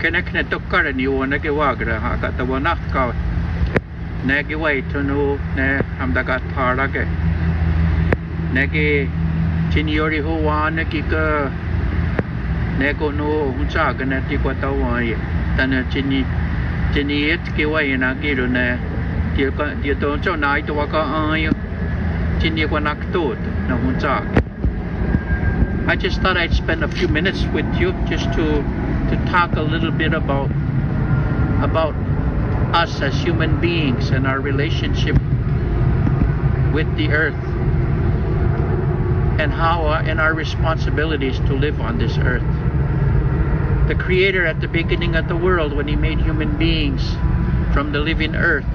Kenekne tokkaren juone ke wagre ha ka tawa nakka ne ke waitunu ne amdagat parage ne ke Chiniyori Hawane Kika Negono Hunchagana Tikwatawai Tana Chiniet Kiwayana Girune Dietoncho Night Waka Ay Chiniwanaktot na Hunchag. I just thought I'd spend a few minutes with you just to talk a little bit about us as human beings and our relationship with the earth. And how and our responsibilities to live on this earth. The Creator at the beginning of the world, when He made human beings from the living earth,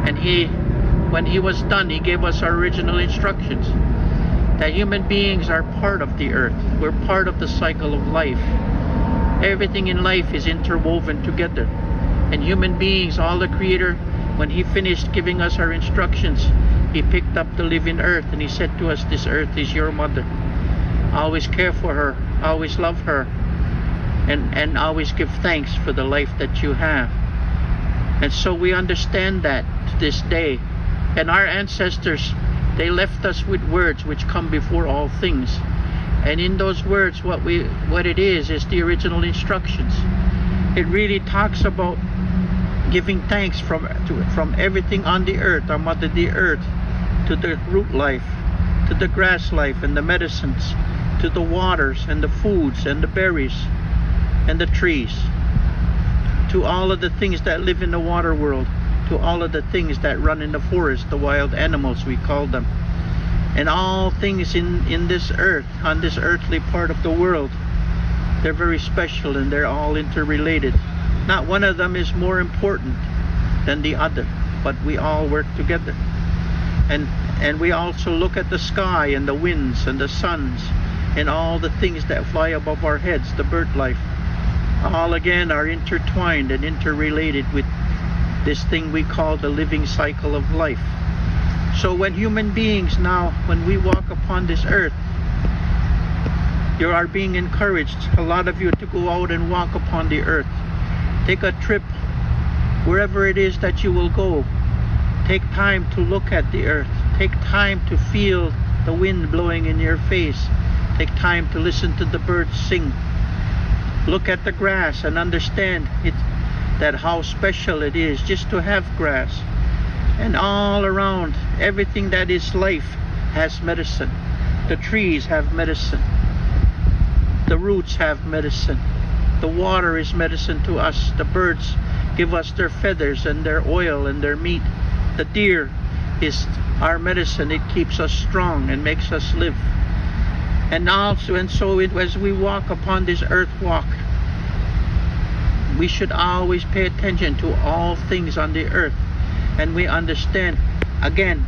and when He was done, He gave us our original instructions that human beings are part of the earth. We're part of the cycle of life. Everything in life is interwoven together, and human beings, all the Creator, when He finished giving us our instructions, He picked up the living earth and He said to us, this earth is your mother. Always care for her, always love her, and always give thanks for the life that you have. And so we understand that to this day. And our ancestors, they left us with words which come before all things. And in those words, what it is the original instructions. It really talks about giving thanks from everything on the earth, our mother the earth, to the root life, to the grass life and the medicines, to the waters and the foods and the berries and the trees, to all of the things that live in the water world, to all of the things that run in the forest, the wild animals we call them, and all things in this earth, on this earthly part of the world. They're very special and they're all interrelated. Not one of them is more important than the other, but we all work together. And we also look at the sky and the winds and the suns and all the things that fly above our heads, the bird life. All again are intertwined and interrelated with this thing we call the living cycle of life. So when human beings now, when we walk upon this earth, you are being encouraged, a lot of you, to go out and walk upon the earth. Take a trip wherever it is that you will go. Take time to look at the earth. Take time to feel the wind blowing in your face. Take time to listen to the birds sing. Look at the grass and understand that how special it is just to have grass. And all around, everything that is life has medicine. The trees have medicine. The roots have medicine. The water is medicine to us. The birds give us their feathers and their oil and their meat. The deer is our medicine. It keeps us strong and makes us live. And also, and so as we walk upon this earth walk, we should always pay attention to all things on the earth. And we understand, again,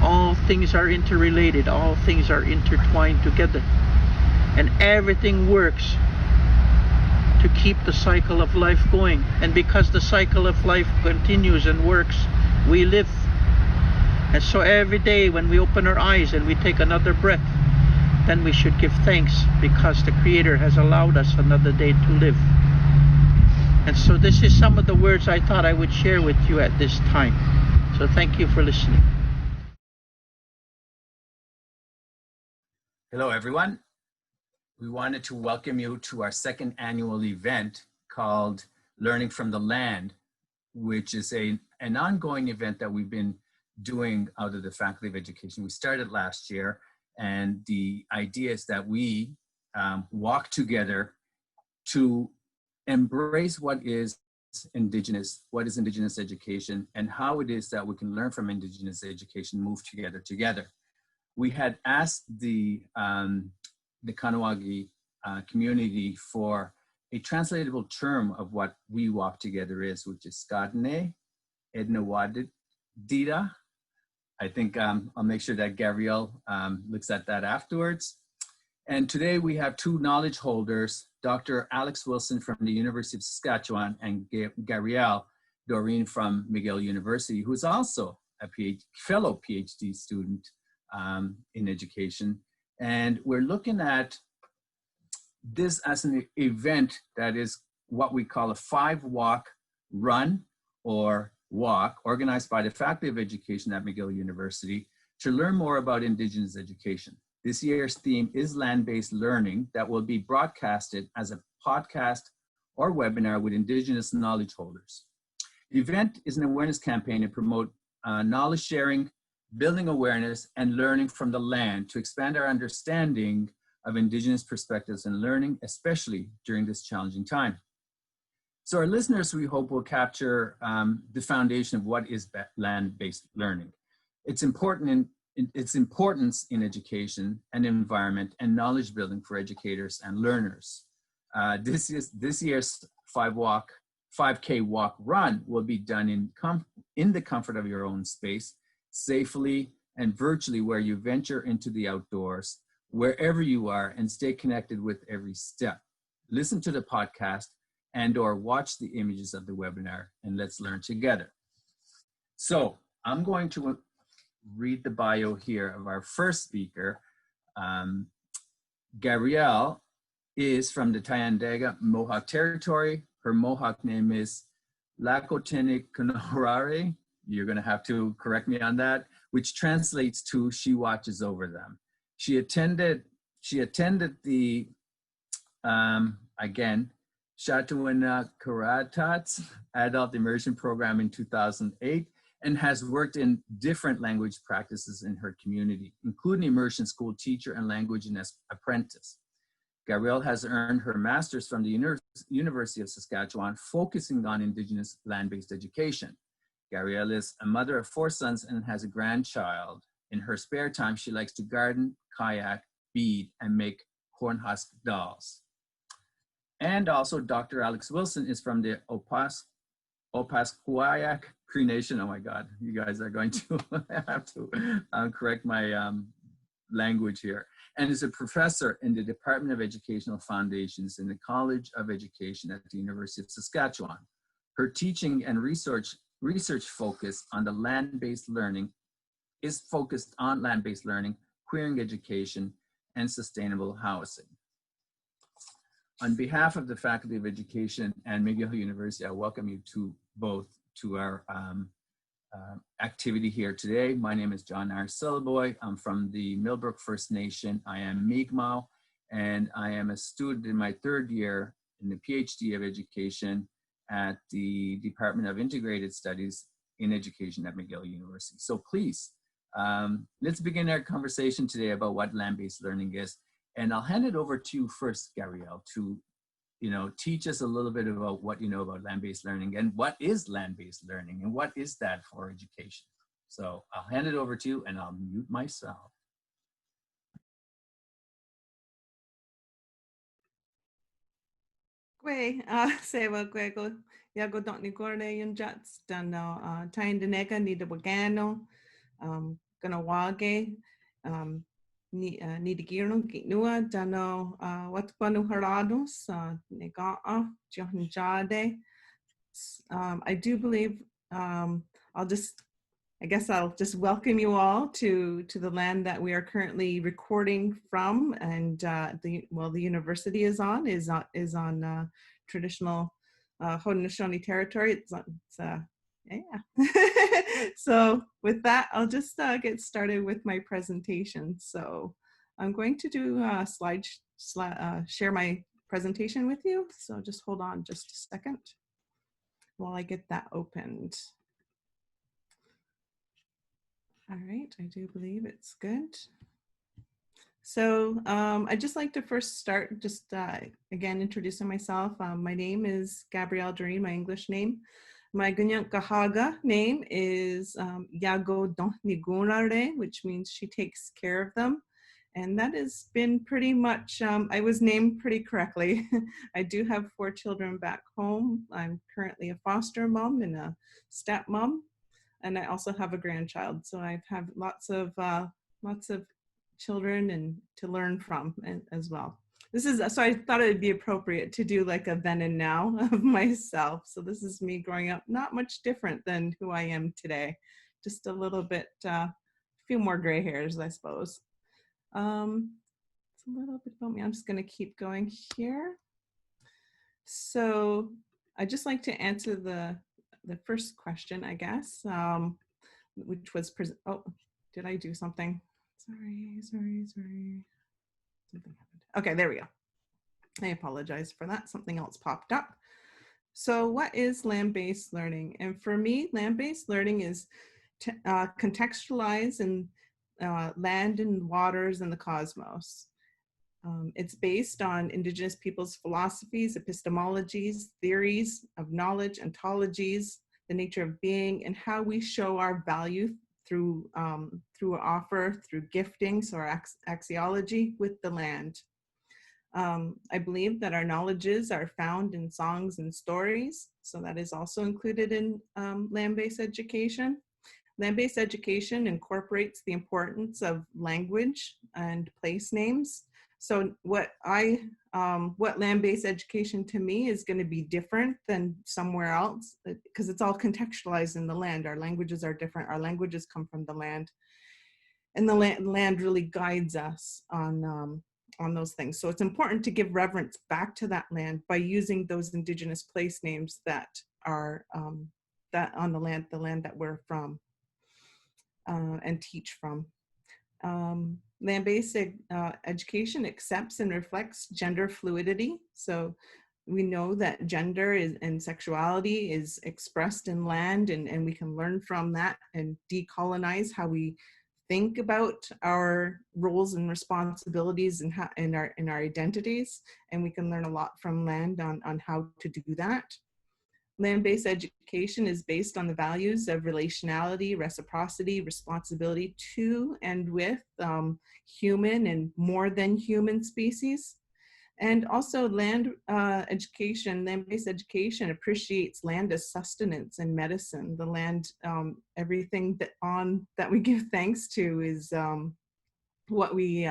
all things are interrelated. All things are intertwined together. And everything works to keep the cycle of life going. And because the cycle of life continues and works, we live. And so every day when we open our eyes and we take another breath, then we should give thanks because the Creator has allowed us another day to live. And so this is some of the words I thought I would share with you at this time. So thank you for listening. Hello, everyone. We wanted to welcome you to our second annual event called Learning from the Land, which is an ongoing event that we've been doing out of the Faculty of Education. We started last year, and the idea is that we walk together to embrace what is Indigenous, what is Indigenous education, and how it is that we can learn from Indigenous education, move together. We had asked the Kahnawake community for a translatable term of what we walk together is, which is Skàtne Entewathahìta. I think I'll make sure that Gabrielle looks at that afterwards. And today we have two knowledge holders, Dr. Alex Wilson from the University of Saskatchewan and Gabrielle Doreen from McGill University, who's also a fellow PhD student in education. And we're looking at this as an event that is what we call a 5-walk run or walk organized by the Faculty of Education at McGill University to learn more about Indigenous education. This year's theme is land-based learning that will be broadcasted as a podcast or webinar with Indigenous knowledge holders. The event is an awareness campaign to promote knowledge sharing, building awareness, and learning from the land to expand our understanding of Indigenous perspectives and learning, especially during this challenging time. So our listeners, we hope, will capture the foundation of what is land-based learning. Its importance in education and environment and knowledge building for educators and learners. This year's 5K walk run will be done in the comfort of your own space, safely and virtually, where you venture into the outdoors, wherever you are, and stay connected with every step. Listen to the podcast and/or watch the images of the webinar, and let's learn together. So I'm going to read the bio here of our first speaker. Gabrielle is from the Tyendega Mohawk territory. Her Mohawk name is Lakotenikanahorare. You're going to have to correct me on that, which translates to "she watches over them." She attended the again Shatuana Karatat's adult immersion program in 2008 and has worked in different language practices in her community, including immersion school teacher and language apprentice. Gabrielle has earned her master's from the University of Saskatchewan, focusing on Indigenous land-based education. Gabrielle is a mother of 4 sons and has a grandchild. In her spare time, she likes to garden, kayak, bead, and make corn husk dolls. And also, Dr. Alex Wilson is from the Opaskwayak Crenation. Oh my God, you guys are going to have to correct my language here. And is a professor in the Department of Educational Foundations in the College of Education at the University of Saskatchewan. Her teaching and research focus on the land-based learning is focused on land-based learning, queering education, and sustainable housing. On behalf of the Faculty of Education and McGill University, I welcome you both to our activity here today. My name is John Arceliboy. I'm from the Millbrook First Nation. I am Mi'kmaq, and I am a student in my 3rd year in the PhD of Education at the Department of Integrated Studies in Education at McGill University. So please, let's begin our conversation today about what land-based learning is. And I'll hand it over to you first, Gabrielle, to teach us a little bit about what you know about land-based learning and what is land-based learning and what is that for education. So I'll hand it over to you and I'll mute myself. Gwe, sewa gwe go yago don't ni gore yung jats dano tain denega ni de wagano gonna wage ni de girno nua dano what panu harados nega johan jade. I do believe I guess I'll just welcome you all to the land that we are currently recording from, and the university is on traditional Haudenosaunee territory. Yeah. So with that, I'll just get started with my presentation. So I'm going to do share my presentation with you. So just hold on just a second while I get that opened. All right, I do believe it's good. So I'd just like to first start again introducing myself. My name is Gabrielle Doreen, my English name. My Gunyunk Gahaga name is Yago Donnigunare, which means she takes care of them. And that has been pretty much, I was named pretty correctly. I do have 4 children back home. I'm currently a foster mom and a stepmom. And I also have a grandchild, so I have lots of children and to learn from as well. So I thought it would be appropriate to do like a then and now of myself. So this is me growing up, not much different than who I am today, just a little bit, a few more gray hairs, I suppose. It's a little bit about me. I'm just going to keep going here. So I'd just like to answer the first question, I guess, which was, oh, did I do something? Sorry. Something happened. Okay, there we go. I apologize for that. Something else popped up. So what is land-based learning? And for me, land-based learning is contextualized in land and waters and the cosmos. It's based on Indigenous peoples' philosophies, epistemologies, theories of knowledge, ontologies, the nature of being, and how we show our value through offer, through gifting, so our axiology with the land. I believe that our knowledges are found in songs and stories, so that is also included in land-based education. Land-based education incorporates the importance of language and place names. So what land-based education to me is going to be different than somewhere else, because it's all contextualized in the land. Our languages are different. Our languages come from the land, and the land really guides us on those things. So it's important to give reverence back to that land by using those Indigenous place names that are that on the land that we're from, and teach from. Land-based education accepts and reflects gender fluidity. So we know that gender and sexuality is expressed in land, and we can learn from that and decolonize how we think about our roles and responsibilities and our identities. And we can learn a lot from land on how to do that. Land-based education is based on the values of relationality, reciprocity, responsibility to and with human and more than human species. And also land-based education appreciates land as sustenance and medicine. The land, everything that we give thanks to is what we,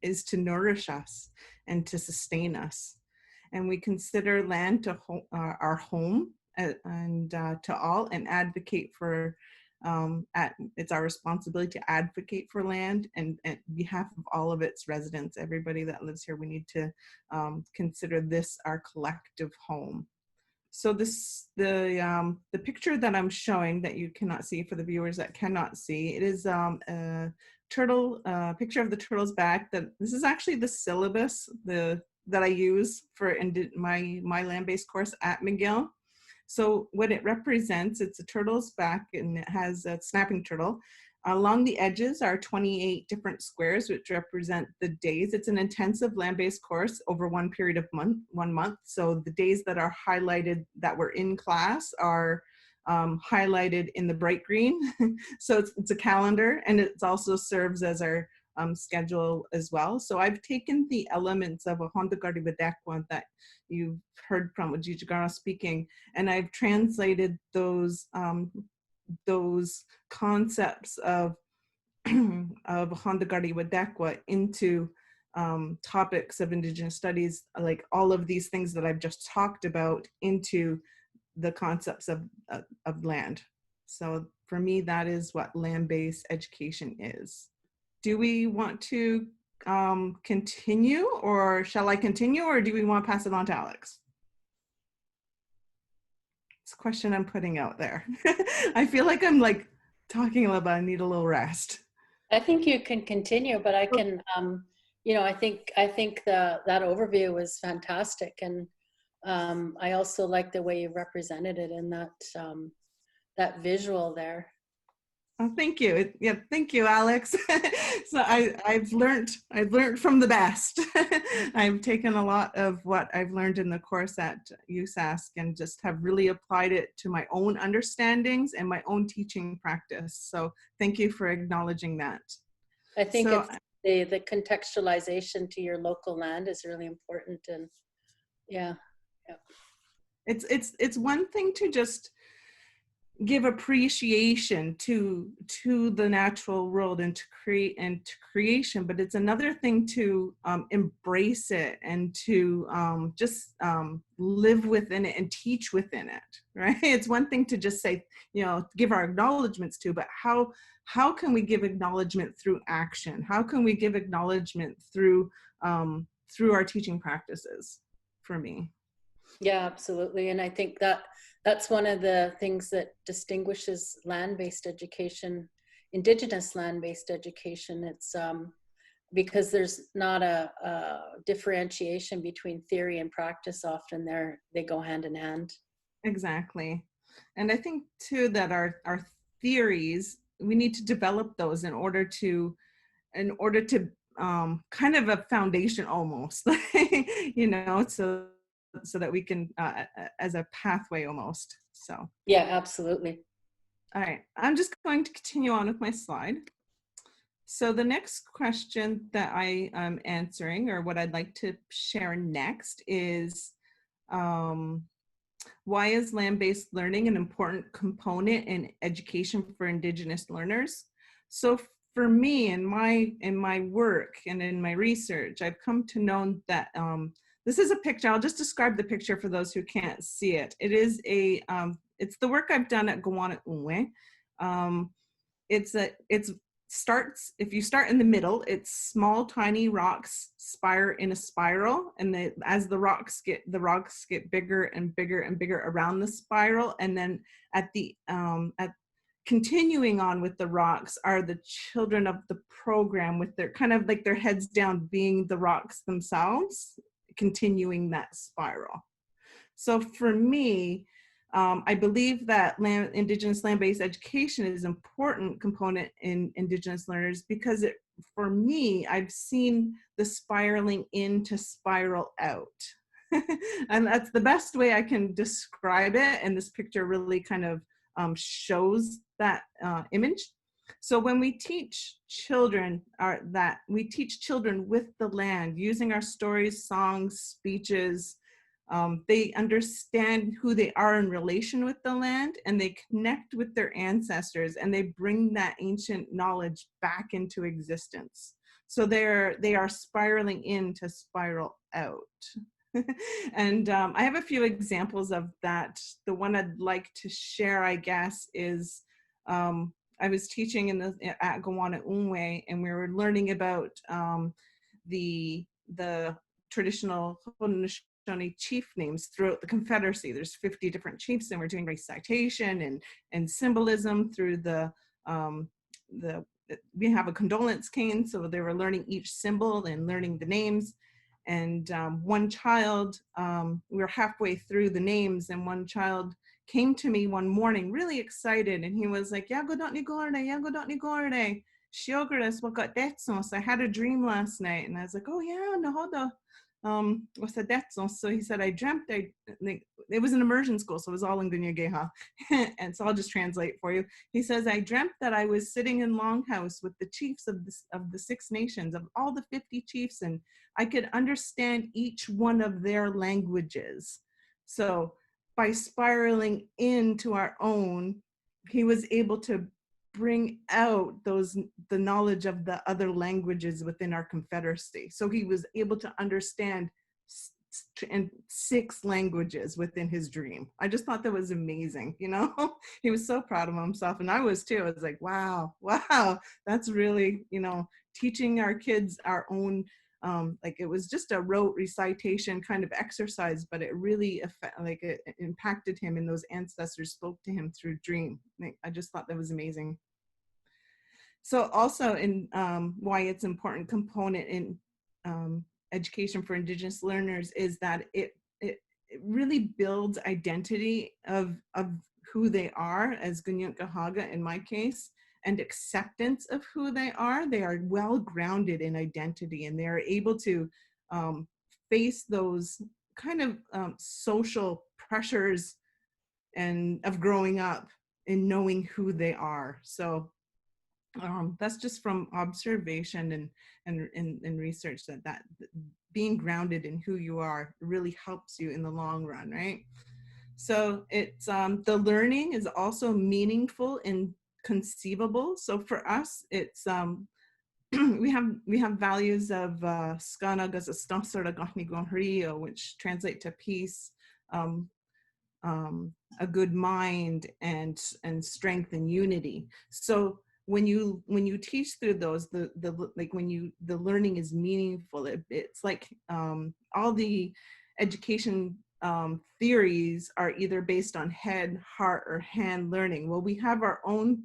is to nourish us and to sustain us. And we consider land to our home and to all, and advocate for, it's our responsibility to advocate for land and on behalf of all of its residents, everybody that lives here. We need to consider this our collective home. So the picture that I'm showing that you cannot see, for the viewers that cannot see, it is a turtle, picture of the turtle's back. This is actually the syllabus that I use for my land-based course at McGill. So what it represents, it's a turtle's back, and it has a snapping turtle. Along the edges are 28 different squares, which represent the days. It's an intensive land-based course over one period of 1 month. So the days that are highlighted that were in class are highlighted in the bright green. So it's a calendar, and it also serves as our schedule as well. So I've taken the elements of Ontological that you've heard from Ojigara speaking, and I've translated those concepts of Ontological into topics of Indigenous studies, like all of these things that I've just talked about, into the concepts of land. So for me, that is what land-based education is. Do we want to continue, or shall I continue, or do we want to pass it on to Alex? It's a question I'm putting out there. I feel like I'm like talking a little bit. I need a little rest. I think you can continue, but I can, you know, I think that overview was fantastic, and I also like the way you represented it in that visual there. Oh, thank you. Yeah, thank you, Alex. So I've learned from the best. I've taken a lot of what I've learned in the course at USask and just have really applied it to my own understandings and my own teaching practice. So thank you for acknowledging that. I think the contextualization to your local land is really important, and yeah. It's one thing to just give appreciation to the natural world and to creation, but it's another thing to embrace it and to just live within it and teach within it, right? It's one thing to just say, you know, give our acknowledgements to, but how can we give acknowledgement through action? How can we give acknowledgement through our teaching practices, for me? Yeah, absolutely. And I think that that's one of the things that distinguishes land-based education, Indigenous land-based education. It's because there's not a differentiation between theory and practice. Often they go hand in hand. Exactly. And I think too that our theories, we need to develop those in order to kind of a foundation almost, you know, so that we can as a pathway almost. So yeah, absolutely. all right, I'm just going to continue on with my slide. So the next question that I am answering, or what I'd like to share next, is why is land-based learning an important component in education for Indigenous learners? So for me, in my work and in my research, I've come to know that this is a picture. I'll just describe the picture for those who can't see it. It is it's the work I've done at Gowana'umwe. Starts, if you start in the middle, it's small tiny rocks in a spiral, and as the rocks get bigger and bigger and bigger around the spiral, and then at continuing on with the rocks are the children of the program with their kind of like their heads down, being the rocks themselves, continuing that spiral. So for me, I believe that Indigenous land-based education is an important component in Indigenous learners because for me, I've seen the spiraling in to spiral out. And that's the best way I can describe it. And this picture really kind of shows that image. So when we teach children we teach children with the land, using our stories, songs, speeches, they understand who they are in relation with the land, and they connect with their ancestors, and they bring that ancient knowledge back into existence. So they are spiraling in to spiral out. And I have a few examples of that. The one I'd like to share, I guess, is I was teaching at Gowana'umwe, and we were learning about the traditional Haudenosaunee chief names throughout the Confederacy. There's 50 different chiefs, and we're doing recitation and symbolism through we have a condolence cane, so they were learning each symbol and learning the names. And one child, we were halfway through the names, and one child came to me one morning really excited, and he was like, Yagodotni Gorde, Yagodotni Gorde, Shiogaras Wakatetsos. I had a dream last night. And I was like, oh yeah, Nahoda. What's that? So he said, I dreamt, it was an immersion school, so it was all in Gunyageha. And so I'll just translate for you. He says, I dreamt that I was sitting in Longhouse with the chiefs of the 6 nations, of all the 50 chiefs, and I could understand each one of their languages. So by spiraling into our own, he was able to bring out the knowledge of the other languages within our Confederacy. So he was able to understand 6 languages within his dream. I just thought that was amazing, you know? He was so proud of himself, and I was too. I was like, wow, that's really, you know, teaching our kids our own, like it was just a rote recitation kind of exercise, but it really it impacted him, and those ancestors spoke to him through dream. I just thought that was amazing. So also in why it's an important component in education for Indigenous learners is that it really builds identity of who they are as Gunyunkahaga in my case, and acceptance of who they are. They are well grounded in identity, and they are able to face those kind of social pressures and of growing up and knowing who they are. So that's just from observation and research that being grounded in who you are really helps you in the long run, right? So it's the learning is also meaningful and conceivable. So for us, it's we have values of Skàtne Entewathahìta, which translate to peace, a good mind, and strength and unity. So when you teach through those, the learning is meaningful. It's like all the education theories are either based on head, heart, or hand learning. Well, we have our own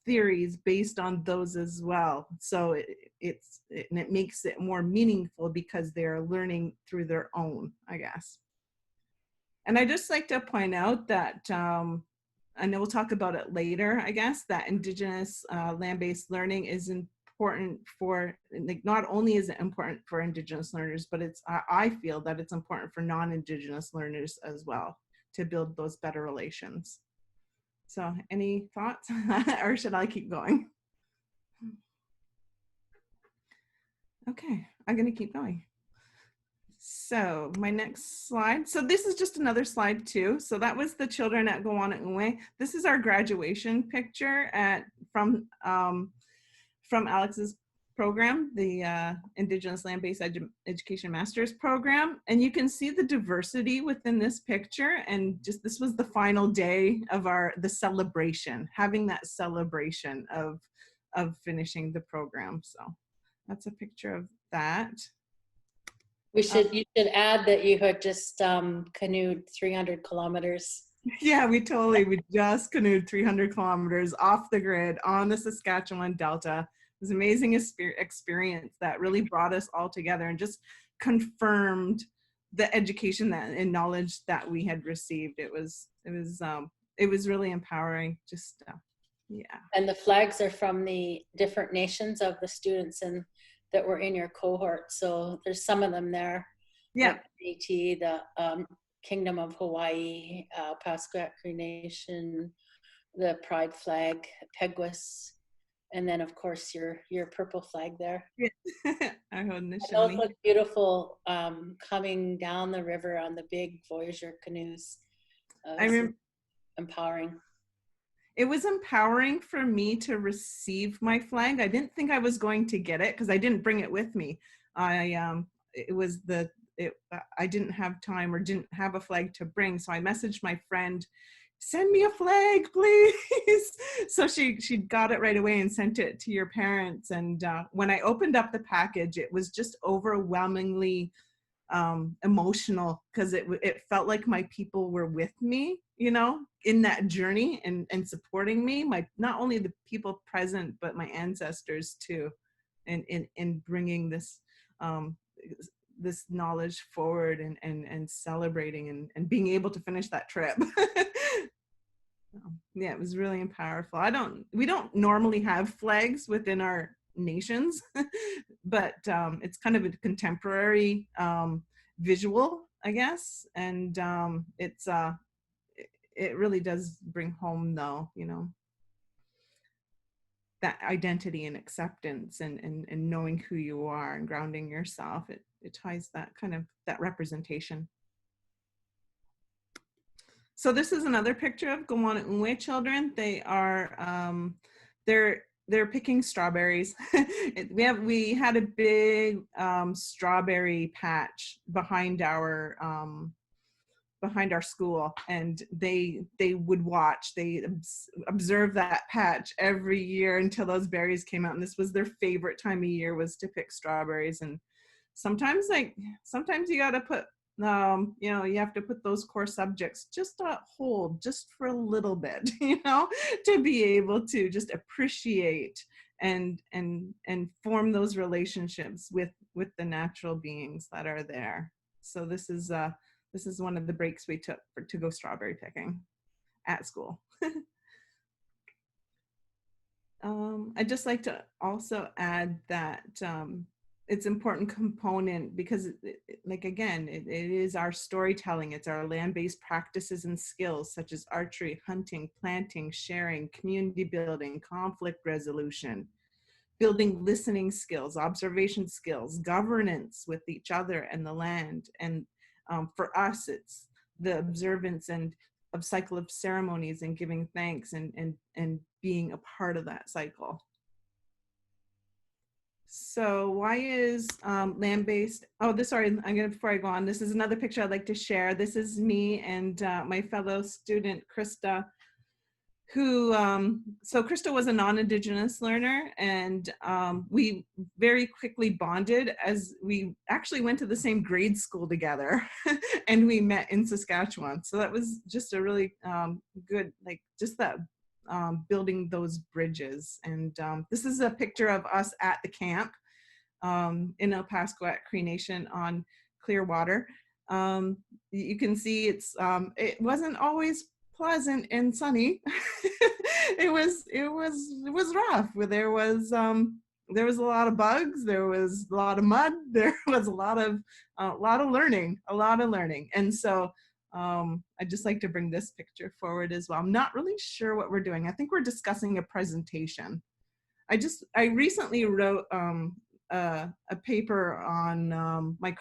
theories based on those as well. So it makes it more meaningful because they're learning through their own, I guess. And I just like to point out that, I know we'll talk about it later, I guess, that Indigenous land-based learning is important for, like, not only is it important for Indigenous learners, but I feel that it's important for non-Indigenous learners as well to build those better relations. So any thoughts or should I keep going? Okay, I'm gonna keep going. So my next slide. So this is just another slide too. So that was the children at Gowana'uwe. This is our graduation picture from Alex's program, the Indigenous Land-Based Education Master's Program. And you can see the diversity within this picture. And just this was the final day of the celebration, having that celebration of finishing the program. So that's a picture of that. You should add that you had just canoed 300 kilometers. Yeah, we just canoed 300 kilometers off the grid on the Saskatchewan Delta. It was an amazing experience that really brought us all together and just confirmed the education and knowledge that we had received. It was really empowering. Just yeah. And the flags are from the different nations of the students that were in your cohort. So there's some of them there. Yeah. Like Haiti, the Kingdom of Hawaii, Pasquat Crenation, the Pride flag, Peguis, and then of course your purple flag there. I those look beautiful coming down the river on the big Voyager canoes. I remember empowering. It was empowering for me to receive my flag. I didn't think I was going to get it because I didn't bring it with me. I didn't have time or didn't have a flag to bring. So I messaged my friend, send me a flag, please. So she got it right away and sent it to your parents. And when I opened up the package, it was just overwhelmingly emotional because it felt like my people were with me, you know, in that journey and supporting me, not only the people present, but my ancestors too, in bringing this this knowledge forward and celebrating and being able to finish that trip. Yeah, it was really powerful. We don't normally have flags within our nations, but it's kind of a contemporary visual, I guess, and it really does bring home, though, you know, that identity and acceptance and knowing who you are and grounding yourself. It ties that kind of that representation. So this is another picture of Gowana'uwe children. They are they're picking strawberries. we had a big strawberry patch behind our school, and they would watch. They observe that patch every year until those berries came out, and this was their favorite time of year, was to pick strawberries. And sometimes you got to put you know, you have to put those core subjects just on hold just for a little bit, you know, to be able to just appreciate and form those relationships with the natural beings that are there. So this is one of the breaks we took to go strawberry picking at school. I'd just like to also add that it's an important component because, like, again, it is our storytelling. It's our land-based practices and skills such as archery, hunting, planting, sharing, community building, conflict resolution, building listening skills, observation skills, governance with each other and the land. And for us, it's the observance and of cycle of ceremonies and giving thanks and being a part of that cycle. So why is land-based? Oh, before I go on, this is another picture I'd like to share. This is me and my fellow student, Krista, who, so Krista was a non-Indigenous learner, and we very quickly bonded as we actually went to the same grade school together and we met in Saskatchewan. So that was just a really good, like just that building those bridges. And this is a picture of us at the camp in El Pasco at Crenation on clear water. You can see it wasn't always pleasant and sunny. it was rough. There was a lot of bugs, there was a lot of mud, there was a lot of learning. And so I'd just like to bring this picture forward as well. I'm not really sure what we're doing. I think we're discussing a presentation. I recently wrote a paper on my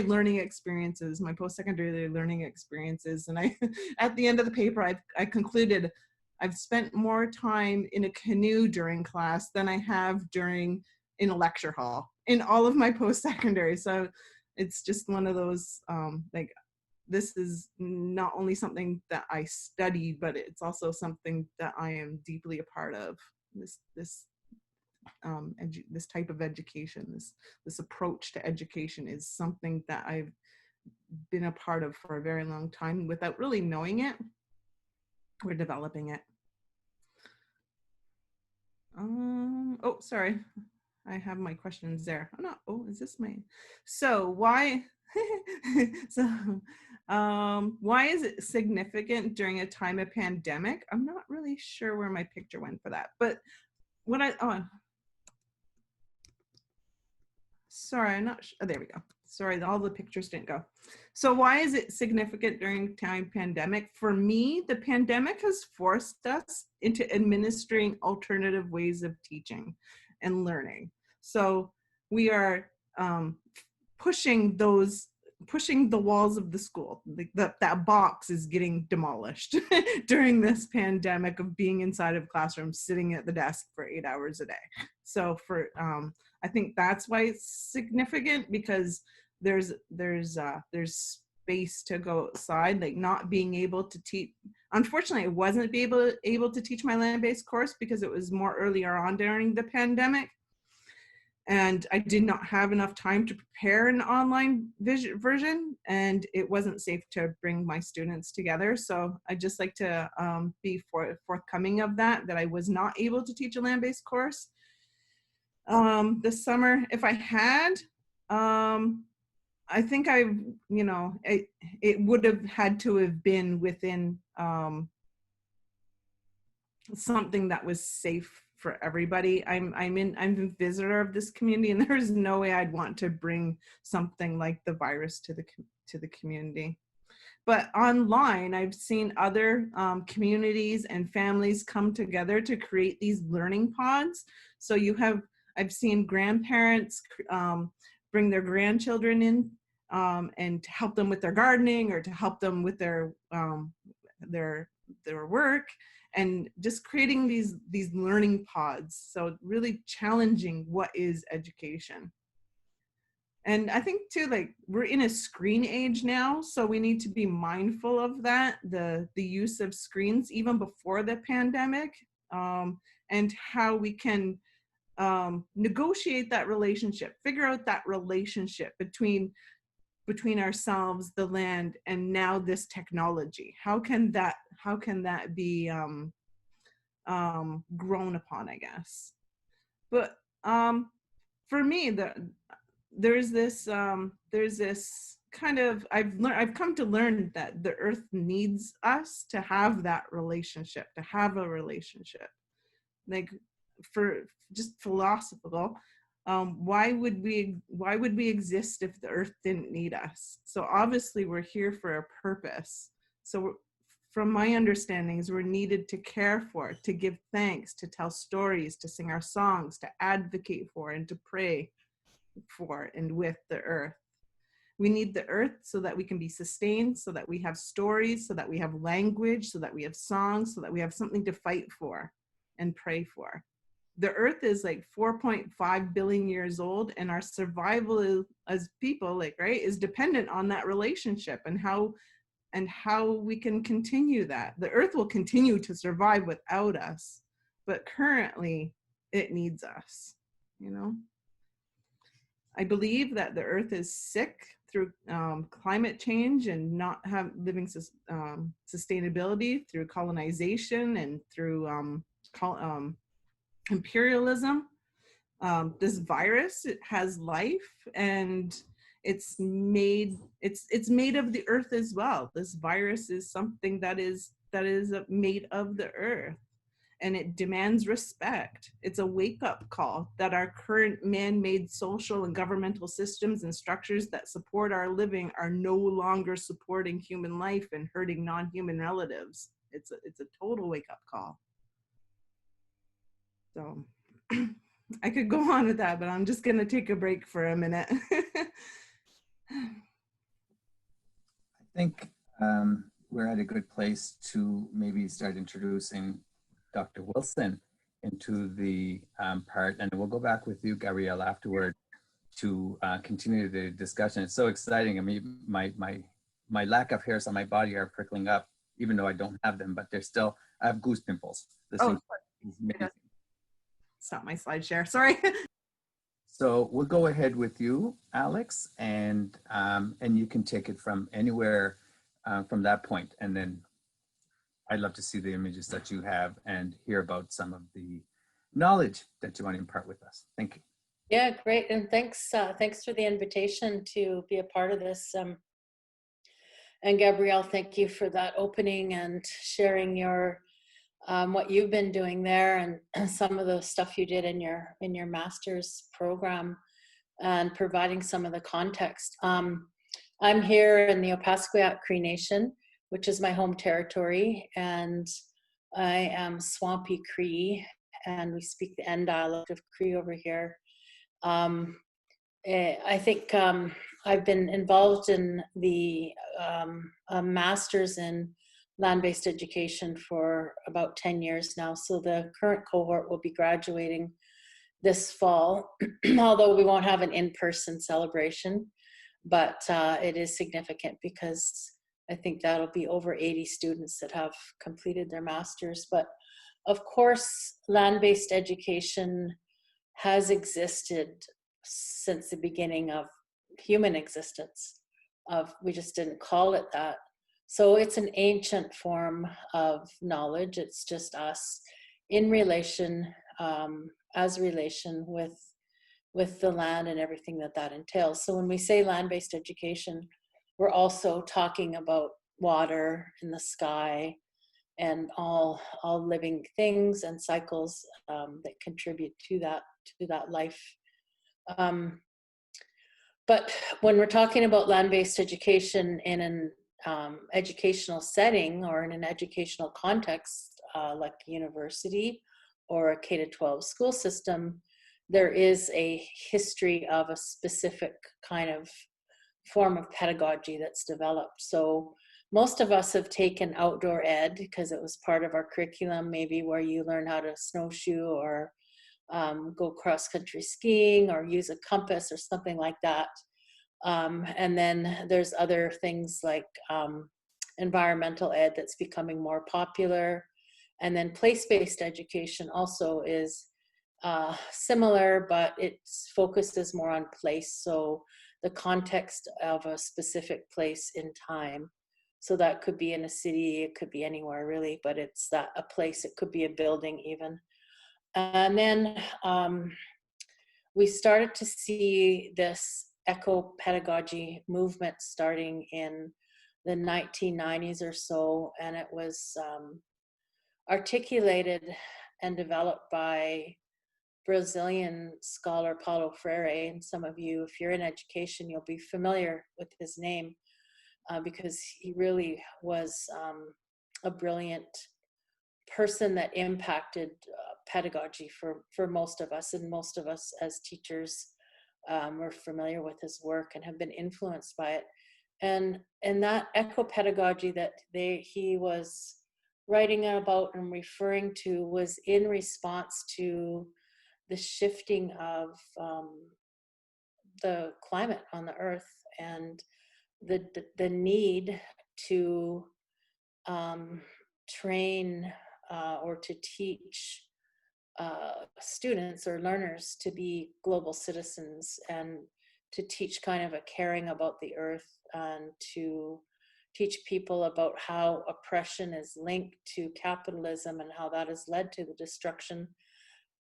learning experiences, my post-secondary learning experiences. And at the end of the paper, I concluded I've spent more time in a canoe during class than I have in a lecture hall in all of my post-secondary. So it's just one of those, this is not only something that I study, but it's also something that I am deeply a part of. This type of education, this approach to education is something that I've been a part of for a very long time without really knowing it. We're developing it. Oh, sorry. I have my questions there. Oh, no. Oh, is this my? So why? Why is it significant during a time of pandemic? I'm not really sure where my picture went for that, but sorry, I'm not sure. Oh, there we go. Sorry, all the pictures didn't go. So why is it significant during time pandemic? For me, the pandemic has forced us into administering alternative ways of teaching and learning. So we are pushing the walls of the school. That box is getting demolished during this pandemic of being inside of classrooms, sitting at the desk for 8 hours a day. So I think that's why it's significant, because there's space to go outside, like not being able to teach. Unfortunately, I wasn't able to teach my land-based course because it was more earlier on during the pandemic. And I did not have enough time to prepare an online version, and it wasn't safe to bring my students together. So I just like to be forthcoming of that I was not able to teach a land-based course this summer. If I had, I think it would have had to have been within something that was safe for everybody. I'm a visitor of this community, and there's no way I'd want to bring something like the virus to the community. But online, I've seen other communities and families come together to create these learning pods. So I've seen grandparents bring their grandchildren in and to help them with their gardening or to help them with their work, and just creating these learning pods. So really challenging what is education. And I think too, like, we're in a screen age now, so we need to be mindful of that, the use of screens even before the pandemic, and how we can negotiate that relationship, figure out that relationship between ourselves, the land, and now this technology. How can that be grown upon, I guess. But for me, there's this kind of, I've come to learn that the earth needs us to have that relationship, to have a relationship. Like, for just philosophical, why would we exist if the earth didn't need us? So obviously we're here for a purpose. So from my understandings, we're needed to care for, to give thanks, to tell stories, to sing our songs, to advocate for, and to pray for and with the earth. We need the earth so that we can be sustained, so that we have stories, so that we have language, so that we have songs, so that we have something to fight for and pray for. The earth is like 4.5 billion years old, and our survival as people, like, right, is dependent on that relationship and how we can continue that. The earth will continue to survive without us, but currently it needs us, you know? I believe that the earth is sick through climate change and not living sustainability through colonization and through imperialism. This virus, it has life, and it's made of the earth as well. This virus is something that is made of the earth, and it demands respect. It's a wake-up call that our current man-made social and governmental systems and structures that support our living are no longer supporting human life and hurting non-human relatives. It's a total wake-up call. So I could go on with that, but I'm just gonna take a break for a minute. I think we're at a good place to maybe start introducing Dr. Wilson into the part, and we'll go back with you, Gabrielle, afterward to continue the discussion. It's so exciting. I mean, my lack of hairs on my body are prickling up, even though I don't have them, but they're still, I have goose pimples. This is amazing. Stop my Slideshare, sorry. So we'll go ahead with you, Alex, and you can take it from anywhere from that point, and then I'd love to see the images that you have and hear about some of the knowledge that you want to impart with us. Thank you. Yeah, great, and thanks for the invitation to be a part of this. And Gabrielle, thank you for that opening and sharing your what you've been doing there and some of the stuff you did in your master's program and providing some of the context. I'm here in the Opaskwayak Crenation, which is my home territory, and I am Swampy Cree, and we speak the N dialect of Cree over here. I think I've been involved in the master's in land-based education for about 10 years now. So the current cohort will be graduating this fall, although we won't have an in-person celebration, but it is significant because I think that'll be over 80 students that have completed their master's. But of course, land-based education has existed since the beginning of human existence. We just didn't call it that. So it's an ancient form of knowledge. It's just us in relation, as relation with the land and everything that entails. So when we say land-based education, we're also talking about water and the sky and all living things and cycles that contribute to that life. But when we're talking about land-based education in an educational setting or in an educational context, like a university or a K-12 school system, there is a history of a specific kind of form of pedagogy that's developed. So most of us have taken outdoor ed because it was part of our curriculum, maybe where you learn how to snowshoe or go cross-country skiing or use a compass or something like that. And then there's other things like environmental ed that's becoming more popular. And then place-based education also is similar, but its focus is more on place. So the context of a specific place in time. So that could be in a city, it could be anywhere really, but it's that a place, it could be a building even. And then we started to see this eco-pedagogy movement starting in the 1990s or so, and it was articulated and developed by Brazilian scholar Paulo Freire. And some of you, if you're in education, you'll be familiar with his name because he really was a brilliant person that impacted pedagogy for most of us, and most of us as teachers were familiar with his work and have been influenced by it. And that eco-pedagogy that he was writing about and referring to was in response to the shifting of the climate on the earth and the need to train or to teach students or learners to be global citizens, and to teach kind of a caring about the earth, and to teach people about how oppression is linked to capitalism and how that has led to the destruction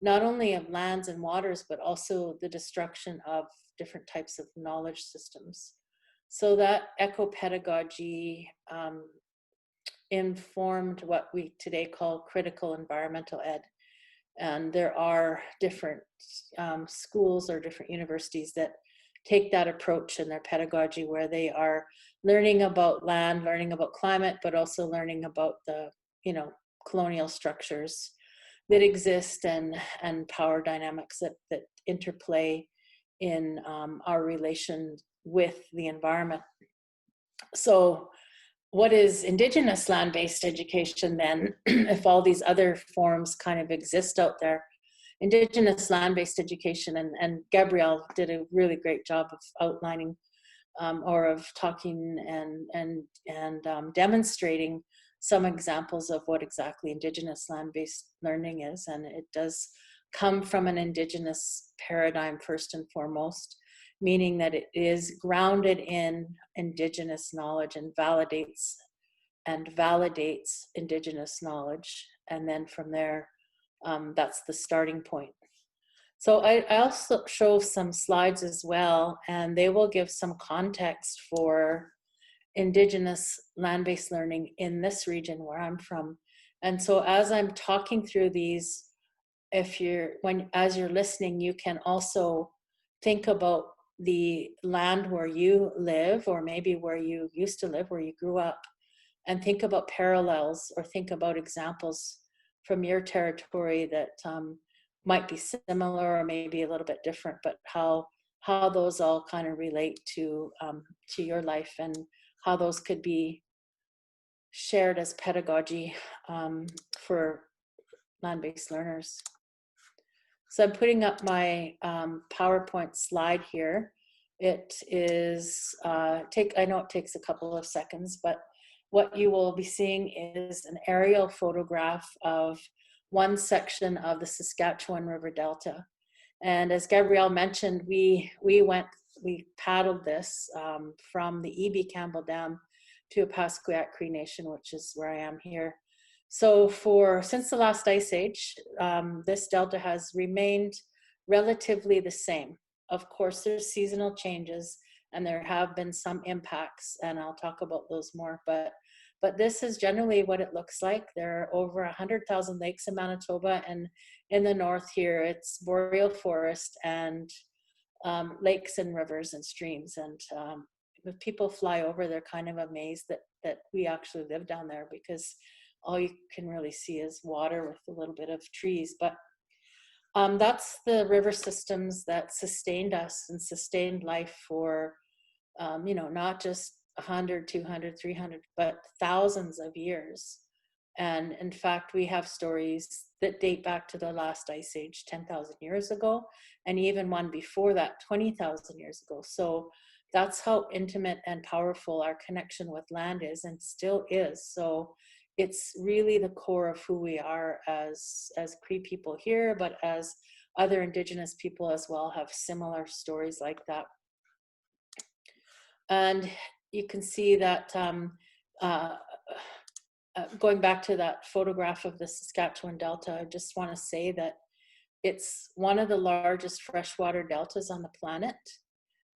not only of lands and waters, but also the destruction of different types of knowledge systems. So that eco-pedagogy informed what we today call critical environmental ed. And there are different schools or different universities that take that approach in their pedagogy, where they are learning about land, learning about climate, but also learning about the, you know, colonial structures that exist and power dynamics that interplay in our relation with the environment. So what is Indigenous land-based education then, if all these other forms kind of exist out there? Indigenous land-based education, and Gabrielle did a really great job of outlining or of talking and demonstrating some examples of what exactly Indigenous land-based learning is. And it does come from an Indigenous paradigm first and foremost, meaning that it is grounded in Indigenous knowledge and validates Indigenous knowledge. And then from there, that's the starting point. So I also show some slides as well, and they will give some context for Indigenous land-based learning in this region where I'm from. And so as I'm talking through these, as you're listening, you can also think about the land where you live, or maybe where you used to live, where you grew up, and think about parallels or think about examples from your territory that might be similar or maybe a little bit different, but how those all kind of relate to your life, and how those could be shared as pedagogy for land-based learners. So I'm putting up my PowerPoint slide here. It is, I know it takes a couple of seconds, but what you will be seeing is an aerial photograph of one section of the Saskatchewan River Delta. And as Gabrielle mentioned, we paddled this from the E.B. Campbell Dam to Opaskwayak Crenation, which is where I am here. So since the last ice age, this delta has remained relatively the same. Of course, there's seasonal changes and there have been some impacts, and I'll talk about those more, but this is generally what it looks like. There are over 100,000 lakes in Manitoba, and in the north here, it's boreal forest and lakes and rivers and streams. And if people fly over, they're kind of amazed that we actually live down there, because all you can really see is water with a little bit of trees. But that's the river systems that sustained us and sustained life for, you know, not just 100, 200, 300, but thousands of years. And in fact, we have stories that date back to the last ice age 10,000 years ago, and even one before that 20,000 years ago. So that's how intimate and powerful our connection with land is, and still is. So it's really the core of who we are as Cree people here, but as other Indigenous people as well have similar stories like that. And you can see that going back to that photograph of the Saskatchewan Delta, I just want to say that it's one of the largest freshwater deltas on the planet,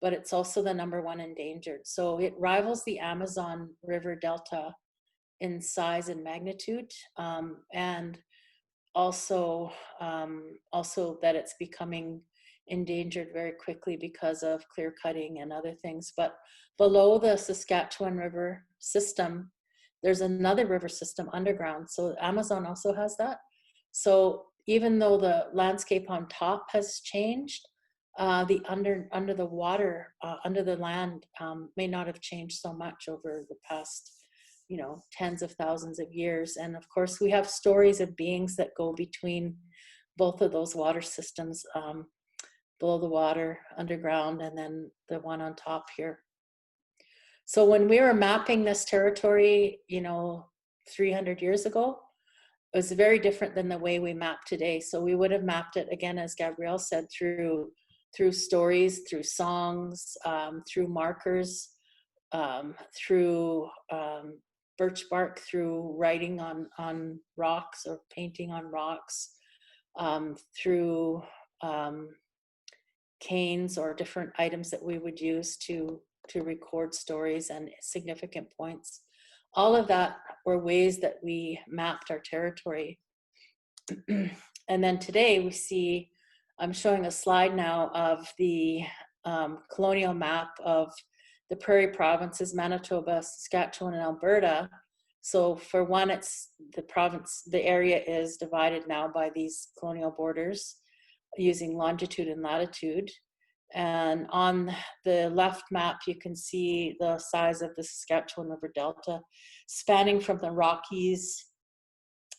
but it's also the #1 endangered. So it rivals the Amazon River Delta in size and magnitude, and also that it's becoming endangered very quickly because of clear cutting and other things. But below the Saskatchewan River system, there's another river system underground. So Amazon also has that. So even though the landscape on top has changed, the under the water, under the land, may not have changed so much over the past, you know, tens of thousands of years. And of course, we have stories of beings that go between both of those water systems, below the water, underground, and then the one on top here. So when we were mapping this territory, you know, 300 years ago, it was very different than the way we map today. So we would have mapped it, again, as Gabrielle said, through stories, through songs, through markers, through birch bark, through writing on rocks or painting on rocks, through canes or different items that we would use to record stories and significant points. All of that were ways that we mapped our territory. And then today we see, I'm showing a slide now of the colonial map of the Prairie Provinces, Manitoba, Saskatchewan, and Alberta. So for one, it's the province, the area is divided now by these colonial borders using longitude and latitude. And on the left map, you can see the size of the Saskatchewan River Delta, spanning from the Rockies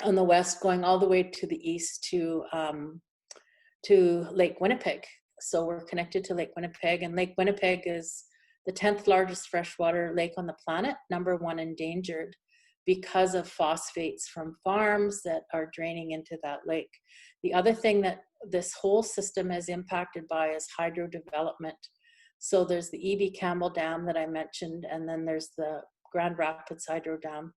on the west, going all the way to the east to Lake Winnipeg. So we're connected to Lake Winnipeg, and Lake Winnipeg is the 10th largest freshwater lake on the planet, #1 endangered, because of phosphates from farms that are draining into that lake. The other thing that this whole system is impacted by is hydro development. So there's the E.B. Campbell Dam that I mentioned, and then there's the Grand Rapids Hydro Dam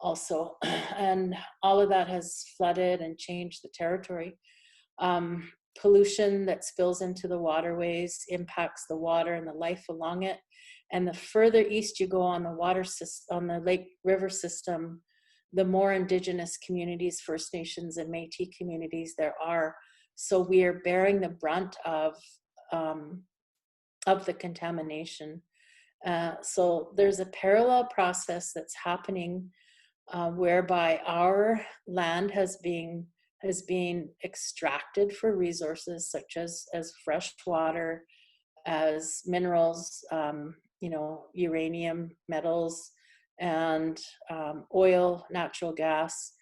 also. And all of that has flooded and changed the territory. Pollution that spills into the waterways impacts the water and the life along it. And the further east you go on the water system, on the lake river system, the more Indigenous communities, First Nations and Métis communities there are. So we are bearing the brunt of the contamination. So there's a parallel process that's happening whereby our land has been extracted for resources such as fresh water, as minerals, you know, uranium, metals, and oil, natural gas.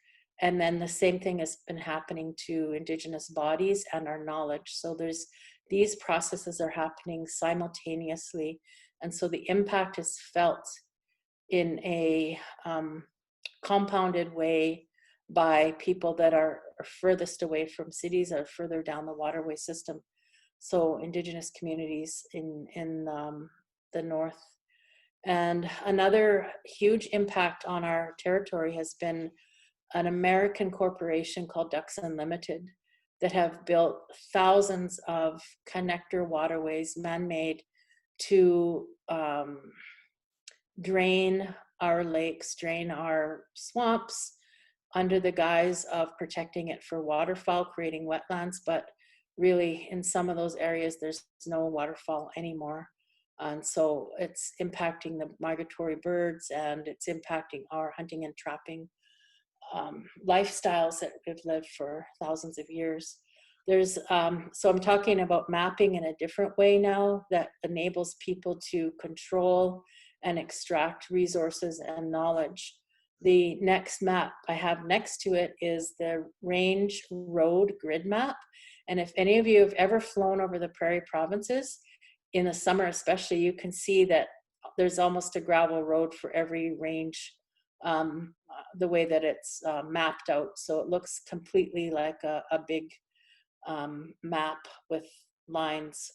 And then the same thing has been happening to Indigenous bodies and our knowledge. So these processes are happening simultaneously. And so the impact is felt in a compounded way by people that are furthest away from cities or further down the waterway system. So Indigenous communities in the north. And another huge impact on our territory has been an American corporation called Ducks Unlimited that have built thousands of connector waterways, man-made, to drain our lakes, drain our swamps, under the guise of protecting it for waterfowl, creating wetlands. But really, in some of those areas, there's no waterfowl anymore. And so it's impacting the migratory birds, and it's impacting our hunting and trapping lifestyles that we've lived for thousands of years. There's so I'm talking about mapping in a different way now that enables people to control and extract resources and knowledge. The next map I have next to it is the Range Road Grid Map. And if any of you have ever flown over the Prairie Provinces, in the summer especially, you can see that there's almost a gravel road for every range, the way that it's mapped out. So it looks completely like a big map with lines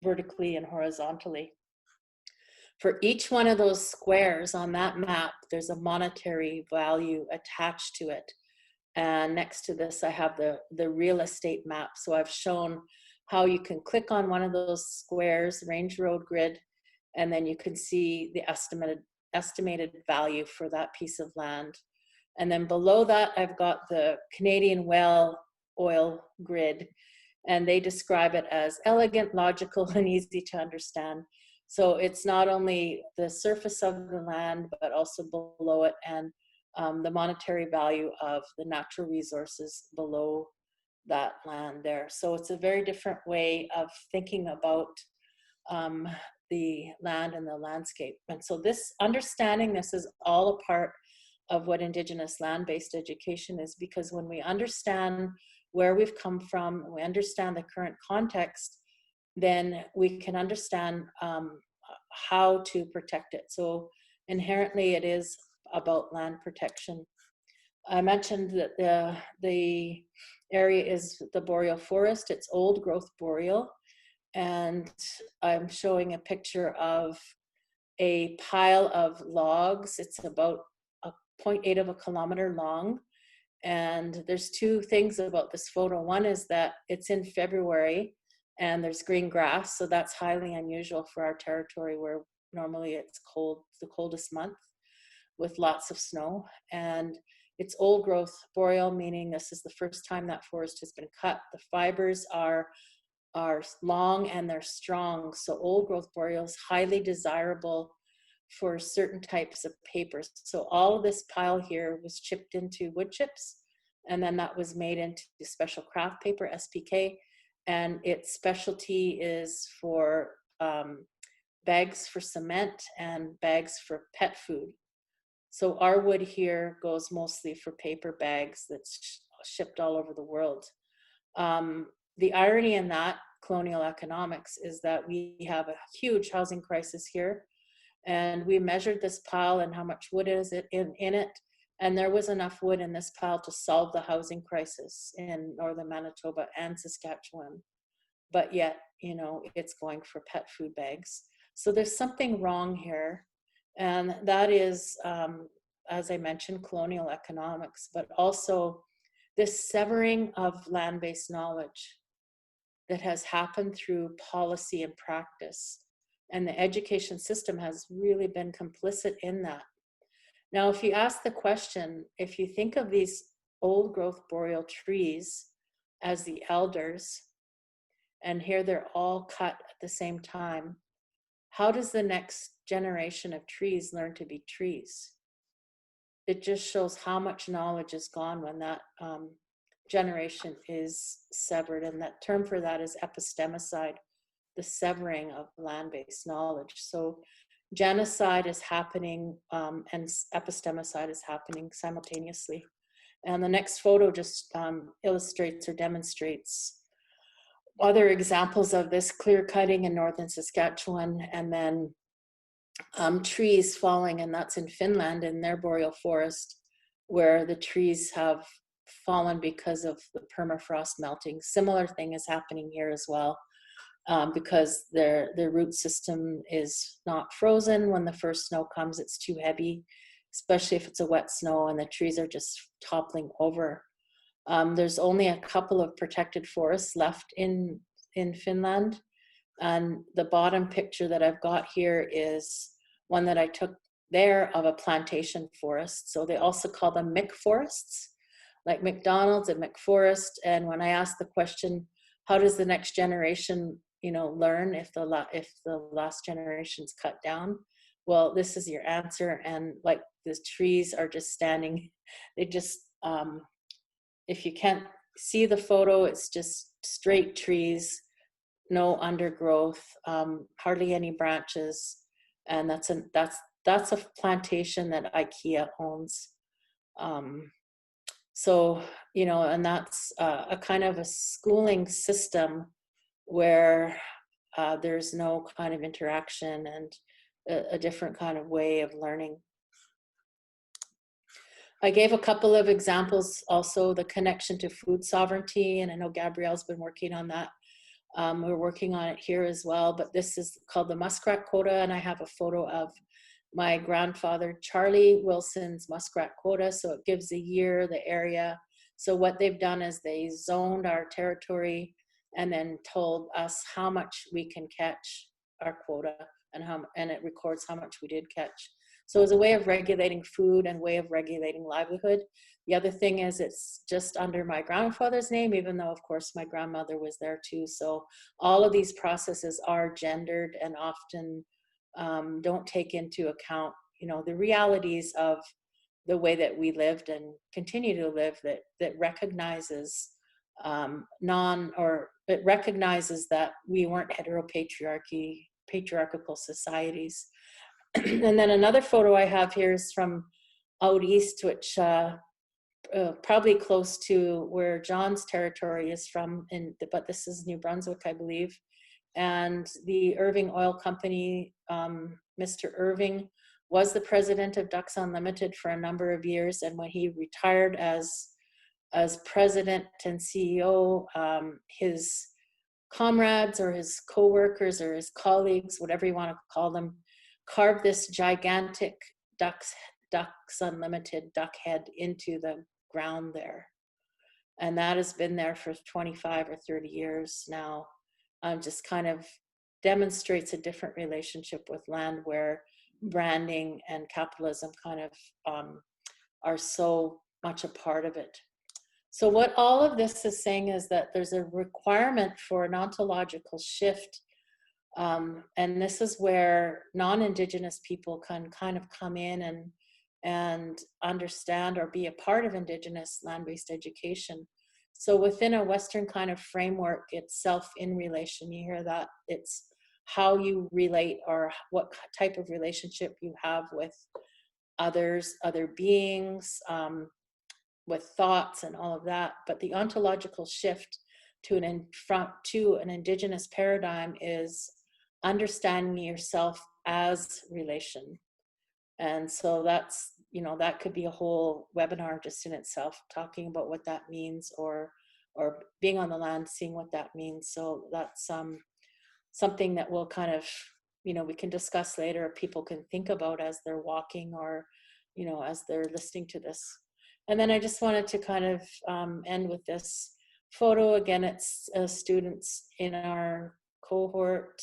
vertically and horizontally. For each one of those squares on that map, there's a monetary value attached to it. And next to this, I have the real estate map. So I've shown how you can click on one of those squares, Range Road Grid, and then you can see the estimated value for that piece of land. And then below that, I've got the Canadian well oil grid, and they describe it as elegant, logical, and easy to understand. So it's not only the surface of the land, but also below it, and the monetary value of the natural resources below that land there. So it's a very different way of thinking about the land and the landscape. And so this understanding this is all a part of what Indigenous land-based education is, because when we understand where we've come from, we understand the current context, then we can understand how to protect it. So inherently it is about land protection. I mentioned that the area is the boreal forest. It's old growth boreal. And I'm showing a picture of a pile of logs. It's about 0.8 of a kilometer long. And there's two things about this photo. One is that it's in February and there's green grass. So that's highly unusual for our territory, where normally it's cold, the coldest month, with lots of snow. And it's old growth boreal, meaning this is the first time that forest has been cut. The fibers are long and they're strong. So old growth boreal is highly desirable for certain types of papers. So all of this pile here was chipped into wood chips, and then that was made into special craft paper, SPK, and its specialty is for bags for cement and bags for pet food. So our wood here goes mostly for paper bags that's shipped all over the world. The irony in that colonial economics is that we have a huge housing crisis here, and we measured this pile and how much wood is it in it, and there was enough wood in this pile to solve the housing crisis in northern Manitoba and Saskatchewan, but yet, you know, it's going for pet food bags. So there's something wrong here, and that is, as I mentioned, colonial economics, but also this severing of land-based knowledge that has happened through policy and practice. And the education system has really been complicit in that. Now, if you ask the question, if you think of these old growth boreal trees as the elders, and here they're all cut at the same time, how does the next generation of trees learn to be trees? It just shows how much knowledge is gone when that generation is severed. And that term for that is epistemicide, the severing of land-based knowledge. So genocide is happening and epistemicide is happening simultaneously. And the next photo just illustrates or demonstrates other examples of this clear cutting in northern Saskatchewan, and then trees falling, and that's in Finland in their boreal forest, where the trees have fallen because of the permafrost melting. Similar thing is happening here as well, because their root system is not frozen. When the first snow comes, it's too heavy, especially if it's a wet snow, and the trees are just toppling over. There's only a couple of protected forests left in Finland. And the bottom picture that I've got here is one that I took there of a plantation forest. So they also call them Mick forests, like McDonald's and McForest. And when I asked the question, how does the next generation, you know, learn if the last generation's cut down? Well, this is your answer. And like the trees are just standing, they just, if you can't see the photo, it's just straight trees, no undergrowth, hardly any branches, and that's a plantation that IKEA owns. So, you know, and that's a kind of a schooling system where there's no kind of interaction and a different kind of way of learning. I gave a couple of examples also, the connection to food sovereignty, and I know Gabrielle's been working on that. We're working on it here as well, but this is called the muskrat quota, and I have a photo of my grandfather Charlie Wilson's muskrat quota. So it gives the year, the area. So what they've done is they zoned our territory and then told us how much we can catch our quota, and it records how much we did catch. So it's a way of regulating food and way of regulating livelihood. The other thing is it's just under my grandfather's name, even though of course my grandmother was there too. So all of these processes are gendered and often don't take into account, you know, the realities of the way that we lived and continue to live, that recognizes it recognizes that we weren't patriarchal societies. And then another photo I have here is from out east, which probably close to where John's territory is from, but this is New Brunswick, I believe. And the Irving Oil Company, Mr. Irving was the president of Ducks Unlimited for a number of years. And when he retired as president and CEO, his comrades or his co-workers or his colleagues, whatever you want to call them, carved this gigantic Ducks Unlimited duck head into the ground there. And that has been there for 25 or 30 years now. Just kind of demonstrates a different relationship with land, where branding and capitalism kind of are so much a part of it. So what all of this is saying is that there's a requirement for an ontological shift. And this is where non-Indigenous people can kind of come in and understand or be a part of Indigenous land-based education. So within a Western kind of framework, it's self in relation. You hear that? It's how you relate, or what type of relationship you have with others, other beings, with thoughts and all of that. But the ontological shift to an Indigenous paradigm is understanding yourself as relation. And so that's, that could be a whole webinar just in itself, talking about what that means, or being on the land, seeing what that means. So that's something that we'll kind of, we can discuss later, people can think about as they're walking, or, as they're listening to this. And then I just wanted to kind of end with this photo. Again, it's students in our cohort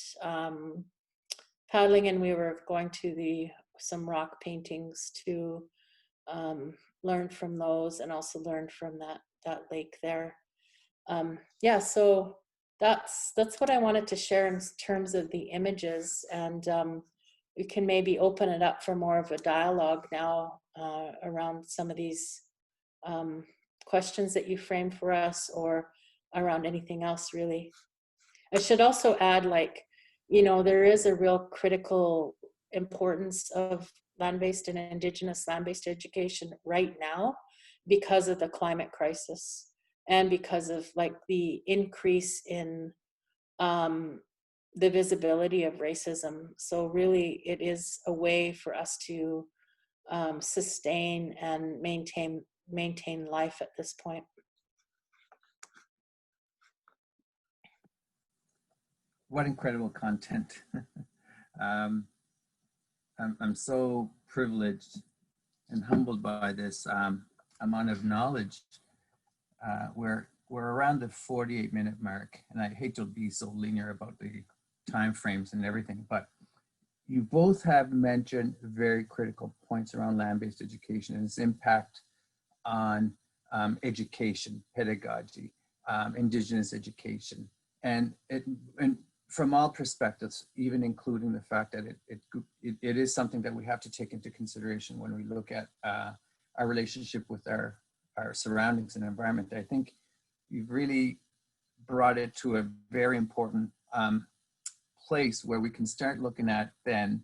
paddling, and we were going to some rock paintings to learn from those, and also learn from that lake there. Yeah, so that's what I wanted to share in terms of the images, and we can maybe open it up for more of a dialogue now around some of these questions that you framed for us, or around anything else really. I should also add, there is a real critical importance of land-based and Indigenous land-based education right now because of the climate crisis, and because of the increase in the visibility of racism. So really it is a way for us to sustain and maintain life at this point. What incredible content. I'm so privileged and humbled by this amount of knowledge. We're around the 48-minute mark, and I hate to be so linear about the time frames and everything, but you both have mentioned very critical points around land-based education and its impact on education, pedagogy, Indigenous education, and from all perspectives, even including the fact that it is something that we have to take into consideration when we look at our relationship with our surroundings and environment. I think you've really brought it to a very important place where we can start looking at then,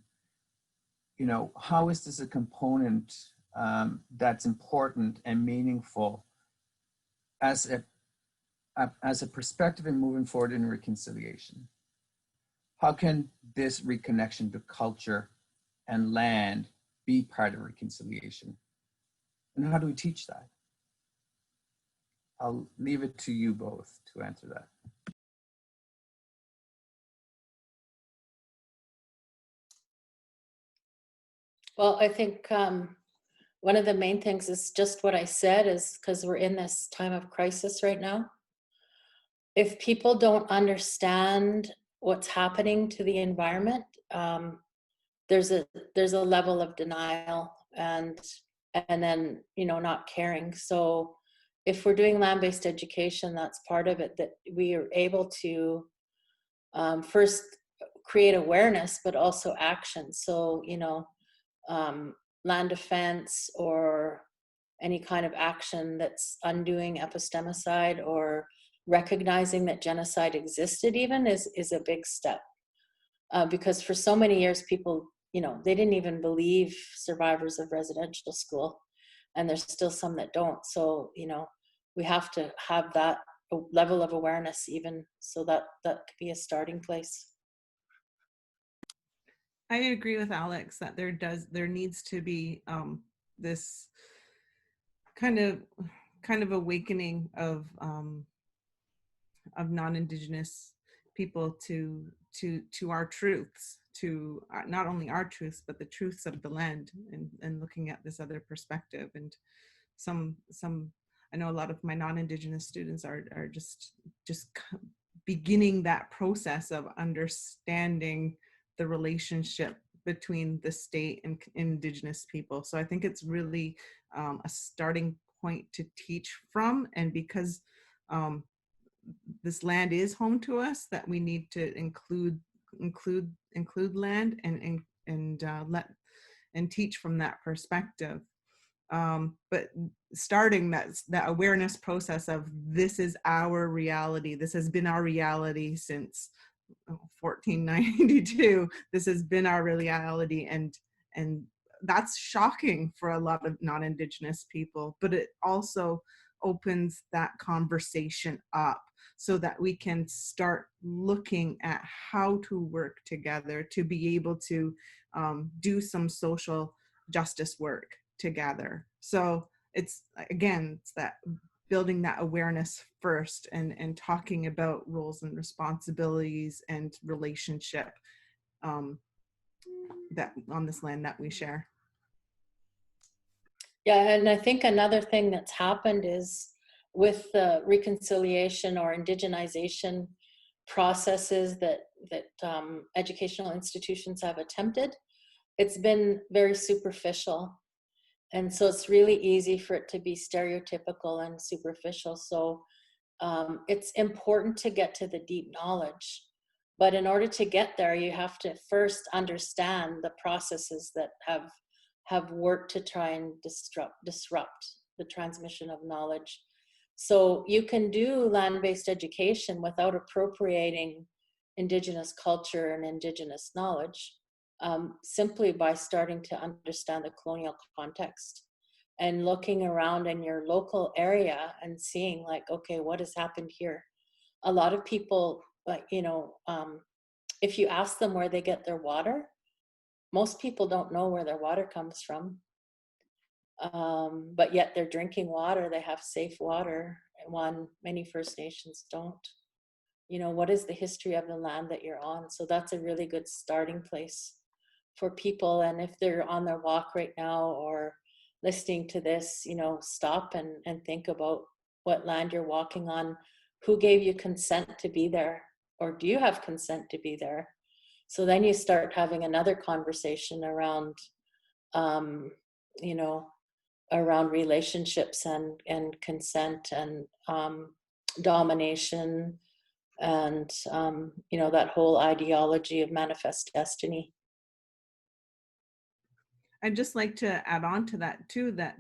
how is this a component that's important and meaningful as a perspective in moving forward in reconciliation? How can this reconnection to culture and land be part of reconciliation? And how do we teach that? I'll leave it to you both to answer that. Well, I think one of the main things is just what I said, is because we're in this time of crisis right now. If people don't understand what's happening to the environment, there's a level of denial and then not caring. So if we're doing land-based education, that's part of it, that we are able to first create awareness, but also action. So land defense, or any kind of action that's undoing epistemicide, or recognizing that genocide existed even is a big step. Because for so many years, people, you know, they didn't even believe survivors of residential school, and there's still some that don't. So, you know, we have to have that level of awareness even, so that could be a starting place. I agree with Alex that there needs to be this kind of awakening of non-Indigenous people to our truths, to not only our truths but the truths of the land, and looking at this other perspective. And some I know a lot of my non-Indigenous students are just beginning that process of understanding the relationship between the state and Indigenous people. So I think it's really a starting point to teach from, and because this land is home to us, that we need to include land and let and teach from that perspective. But starting that awareness process of, this is our reality. This has been our reality since 1492. This has been our reality, and that's shocking for a lot of non-Indigenous people, but it also opens that conversation up so that we can start looking at how to work together to be able to do some social justice work together. So it's that building that awareness first, and talking about roles and responsibilities and relationship that on this land that we share. Yeah, and I think another thing that's happened is with the reconciliation or indigenization processes that educational institutions have attempted, it's been very superficial. And so it's really easy for it to be stereotypical and superficial. So it's important to get to the deep knowledge. But in order to get there, you have to first understand the processes that have worked to try and disrupt the transmission of knowledge. So you can do land-based education without appropriating Indigenous culture and Indigenous knowledge, simply by starting to understand the colonial context and looking around in your local area and seeing, like, okay, what has happened here? A lot of people, like, you know, if you ask them where they get their water, most people don't know where their water comes from. But yet they're drinking water, they have safe water, and many First Nations don't. You know, what is the history of the land that you're on? So that's a really good starting place for people. And if they're on their walk right now or listening to this, you know, stop and think about what land you're walking on. Who gave you consent to be there? Or do you have consent to be there? So then you start having another conversation around, you know, around relationships and consent and domination and, you know, that whole ideology of manifest destiny. I'd just like to add on to that too, that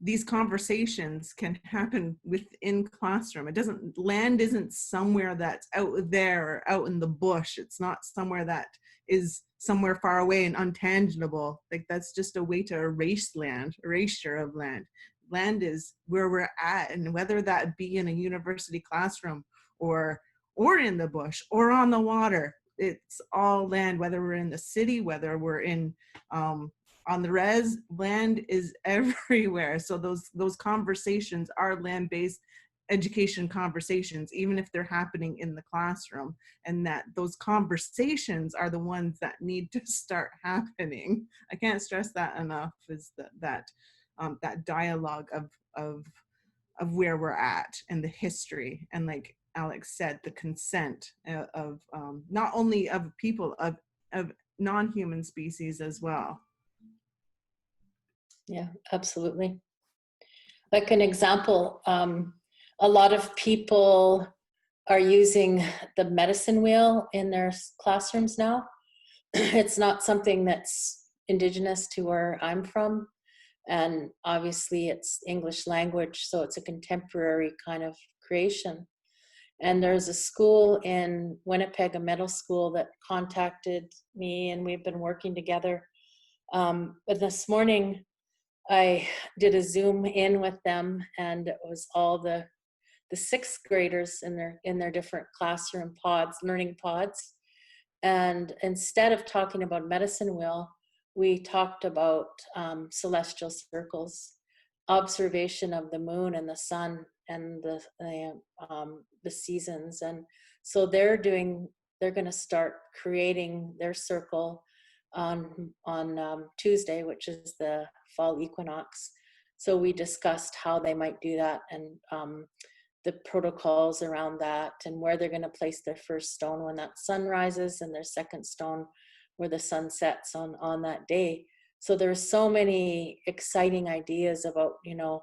these conversations can happen within classroom. Land isn't somewhere that's out there or out in the bush. It's not somewhere that is somewhere far away and untangible. Like, that's just a way to erasure of land. Land is where we're at, and whether that be in a university classroom or in the bush or on the water, it's all land. Whether we're in the city, whether we're in on the res, land is everywhere. So those conversations are land-based education conversations, even if they're happening in the classroom, and that those conversations are the ones that need to start happening. I can't stress that enough, is that dialogue of where we're at and the history, and, like Alex said, the consent of not only of people, of non-human species as well. Yeah, absolutely. Like an example, a lot of people are using the medicine wheel in their classrooms now. It's not something that's Indigenous to where I'm from. And obviously it's English language, so it's a contemporary kind of creation. And there's a school in Winnipeg, a middle school, that contacted me, and we've been working together. But this morning, I did a Zoom in with them, and it was all the sixth graders in their different classroom pods, learning pods. And instead of talking about medicine wheel, we talked about celestial circles, observation of the moon and the sun and the seasons. And so they're going to start creating their circle on Tuesday, which is the fall equinox. So we discussed how they might do that, and the protocols around that, and where they're going to place their first stone when that sun rises, and their second stone where the sun sets on that day. So there's so many exciting ideas about, you know,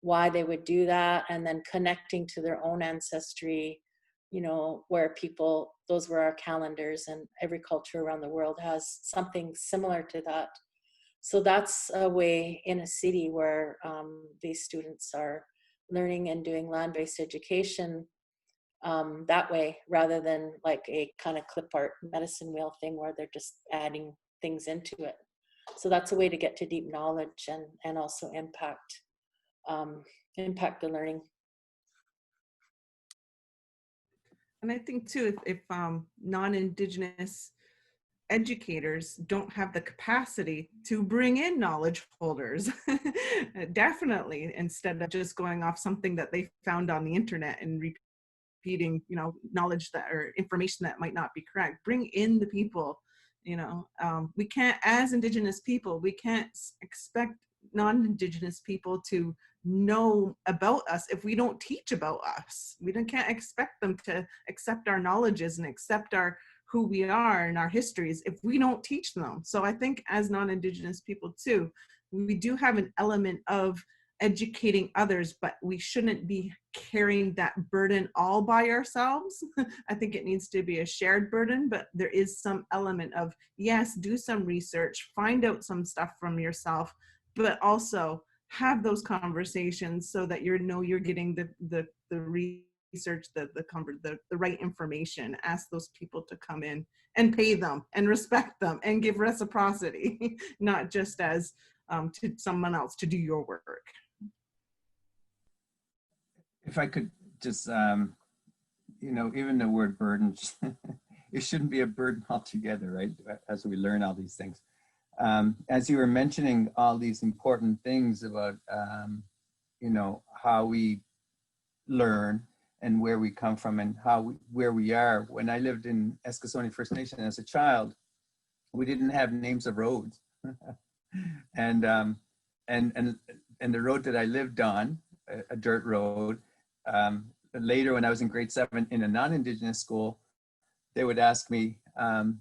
why they would do that, and then connecting to their own ancestry, you know, where people, those were our calendars, and every culture around the world has something similar to that. So that's a way in a city where these students are learning and doing land-based education that way, rather than like a kind of clip art medicine wheel thing where they're just adding things into it. So that's a way to get to deep knowledge and also impact the learning. And I think too, if non-Indigenous educators don't have the capacity to bring in knowledge holders, definitely, instead of just going off something that they found on the internet and repeating, you know, knowledge that or information that might not be correct. Bring in the people, you know. We can't, as Indigenous people, we can't expect non-Indigenous people to know about us if we don't teach about us. We can't expect them to accept our knowledges and accept who we are and our histories if we don't teach them. So I think as non-Indigenous people too, we do have an element of educating others, but we shouldn't be carrying that burden all by ourselves. I think it needs to be a shared burden, but there is some element of, yes, do some research, find out some stuff from yourself, but also have those conversations so that you're getting the research, the right information. Ask those people to come in and pay them and respect them and give reciprocity, not just as to someone else to do your work. If I could just, you know, even the word burden, it shouldn't be a burden altogether, right? As we learn all these things. As you were mentioning all these important things about, you know, how we learn and where we come from and where we are. When I lived in Eskasoni First Nation as a child, we didn't have names of roads. and the road that I lived on, a dirt road, later when I was in grade 7 in a non-Indigenous school, they would ask me, and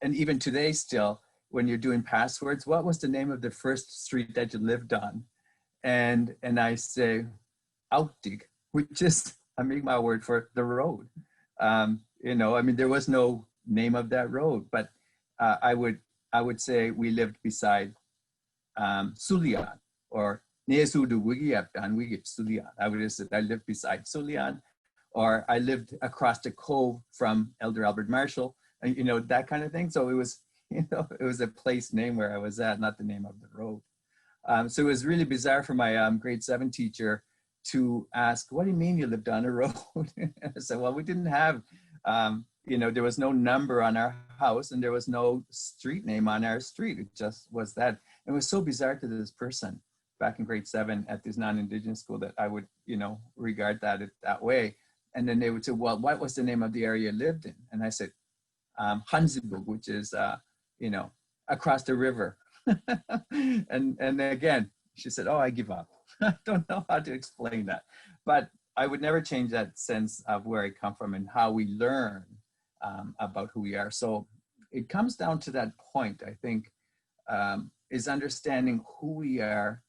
even today still, when you're doing passwords, what was the name of the first street that you lived on? And I say, Outdig, which is a Mi'kmaq word for the road. You know, I mean, there was no name of that road, but I would say we lived beside Sulian, or Nesudu Wigiaptan Wigip Sulian. I would have said I lived beside Sulian, or I lived across the cove from Elder Albert Marshall, and you know, that kind of thing. So it was, you know, it was a place name where I was at, not the name of the road. So it was really bizarre for my grade 7 teacher to ask, what do you mean you lived on a road? I said, well, we didn't have, you know, there was no number on our house and there was no street name on our street. It just was that. It was so bizarre to this person back in grade 7 at this non-Indigenous school that I would, you know, regard that way. And then they would say, well, what was the name of the area you lived in? And I said, Hanzibug, which is, you know, across the river. and again, she said, oh, I give up. I don't know how to explain that. But I would never change that sense of where I come from and how we learn about who we are. So it comes down to that point, I think, is understanding who we are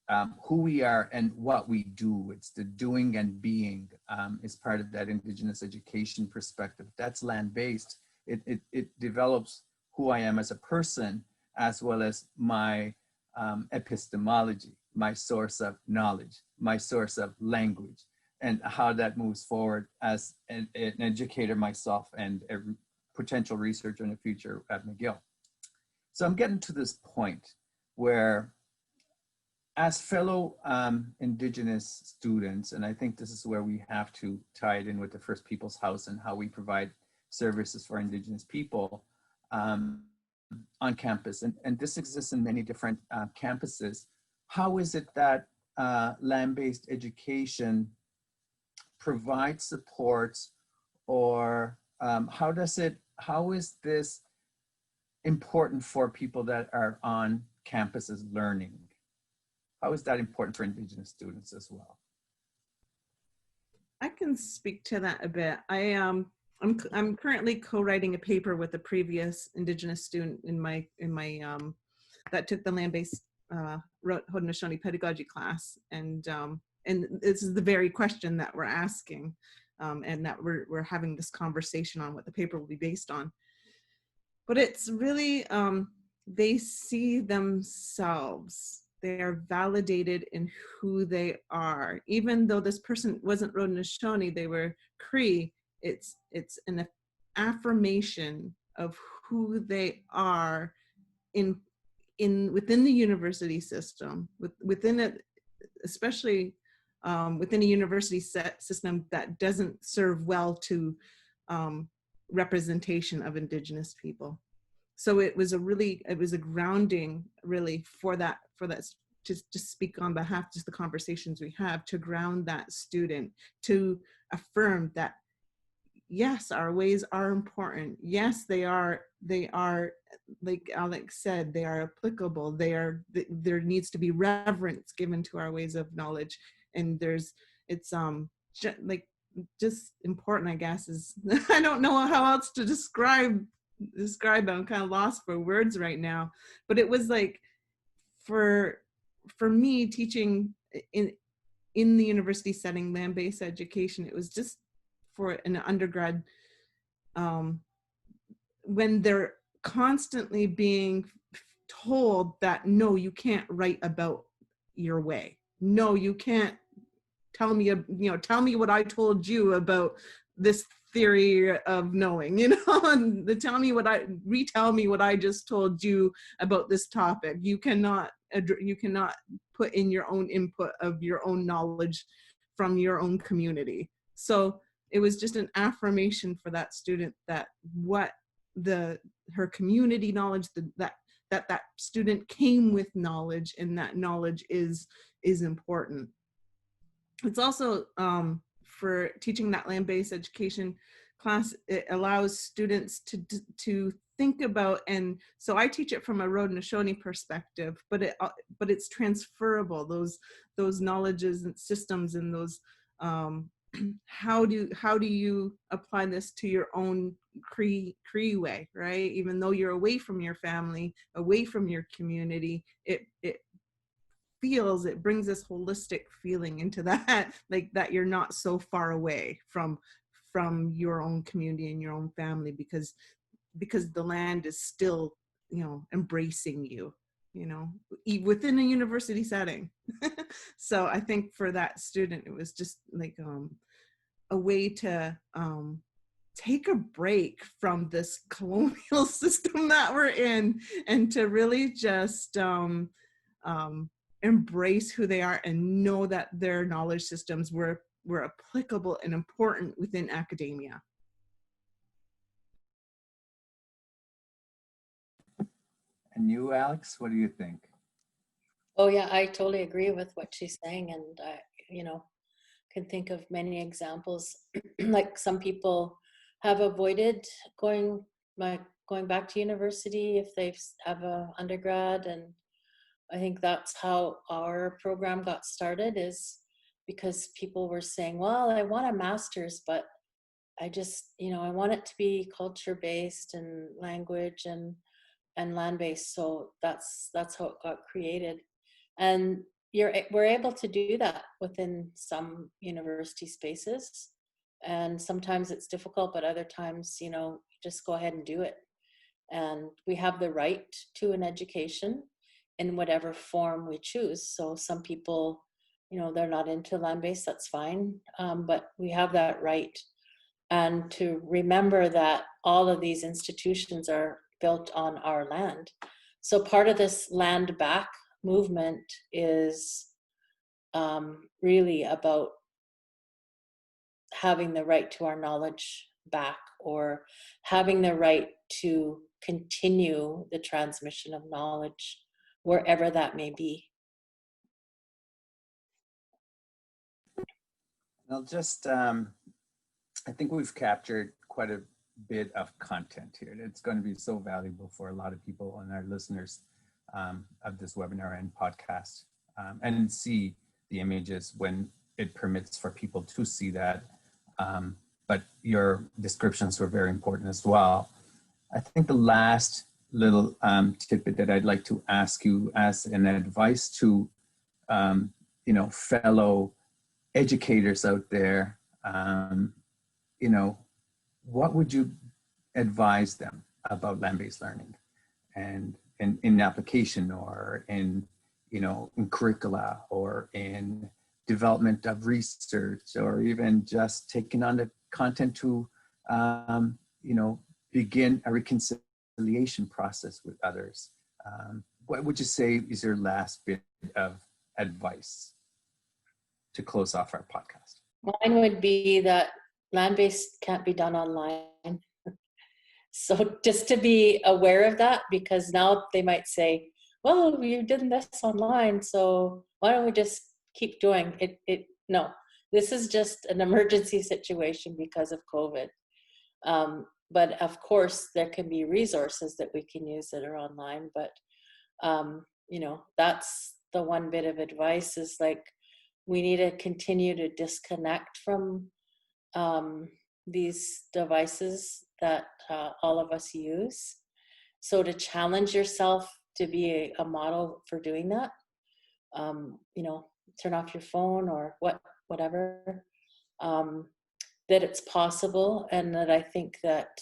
and what we do. It's the doing and being is part of that Indigenous education perspective. That's land-based. It develops who I am as a person, as well as my epistemology, my source of knowledge, my source of language. and how that moves forward as an educator myself and a potential researcher in the future at McGill. So I'm getting to this point where, as fellow Indigenous students, and I think this is where we have to tie it in with the First Peoples House and how we provide services for Indigenous people on campus, and this exists in many different campuses. How is it that land-based education provides supports, or how is this important for people that are on campuses learning? How is that important for Indigenous students as well? I can speak to that a bit. I'm currently co-writing a paper with a previous Indigenous student in my that took the land-based Haudenosaunee pedagogy class, and this is the very question that we're asking, and that we're having this conversation on what the paper will be based on. But it's really they see themselves. They are validated in who they are. Even though this person wasn't Haudenosaunee, they were Cree, it's an affirmation of who they are within the university system, within it, especially within a university system that doesn't serve well to representation of Indigenous people. So it was a grounding really for that to speak on behalf, just the conversations we have, to ground that student, to affirm that yes, our ways are important. Yes, they are, like Alex said, they are applicable. There needs to be reverence given to our ways of knowledge. And it's just important, I guess, is, I don't know how else to describe it. I'm kind of lost for words right now, but it was like, for me, teaching in the university setting, land-based education, it was just for an undergrad, when they're constantly being told that, no, you can't write about your way. No, you can't tell me what I told you about this theory of knowing, and retell me what I just told you about this topic. You cannot put in your own input of your own knowledge from your own community. So it was just an affirmation for that student that her community knowledge, that student came with knowledge, and that knowledge is important. It's also for teaching that land-based education class, it allows students to think about, and so I teach it from a Haudenosaunee perspective, but it's transferable, those knowledges and systems, and those how do you apply this to your own Cree way, right? Even though you're away from your family, away from your community, it brings this holistic feeling into that, like that you're not so far away from your own community and your own family, because the land is still, embracing you, within a university setting. So I think for that student, it was just like a way to take a break from this colonial system that we're in, and to really just embrace who they are, and know that their knowledge systems were applicable and important within academia. And you, Alex, what do you think? Oh yeah, I totally agree with what she's saying, and I, can think of many examples. Like some people have avoided going back to university if they have a undergrad, and I think that's how our program got started, is because people were saying, well, I want a master's, but I just, I want it to be culture-based and language and land-based. So that's how it got created. And we're able to do that within some university spaces. And sometimes it's difficult, but other times, just go ahead and do it. And we have the right to an education in whatever form we choose. So some people, they're not into land-based, that's fine. But we have that right. And to remember that all of these institutions are built on our land. So part of this land back movement is really about having the right to our knowledge back, or having the right to continue the transmission of knowledge wherever that may be. I'll just, I think we've captured quite a bit of content here. It's going to be so valuable for a lot of people and our listeners of this webinar and podcast, and see the images when it permits for people to see that. But your descriptions were very important as well. I think the last little tidbit that I'd like to ask you as an advice to, fellow educators out there, what would you advise them about land-based learning and in application, or in curricula, or in development of research, or even just taking on the content to, begin a reconciliation process with others? What would you say is your last bit of advice to close off our podcast? Mine would be that land-based can't be done online. So just to be aware of that, because now they might say, well, you did this online, so why don't we just keep doing it? No, this is just an emergency situation because of COVID. But of course, there can be resources that we can use that are online. But, that's the one bit of advice, is like, we need to continue to disconnect from these devices that all of us use. So to challenge yourself to be a model for doing that, turn off your phone or whatever, that it's possible. And that I think that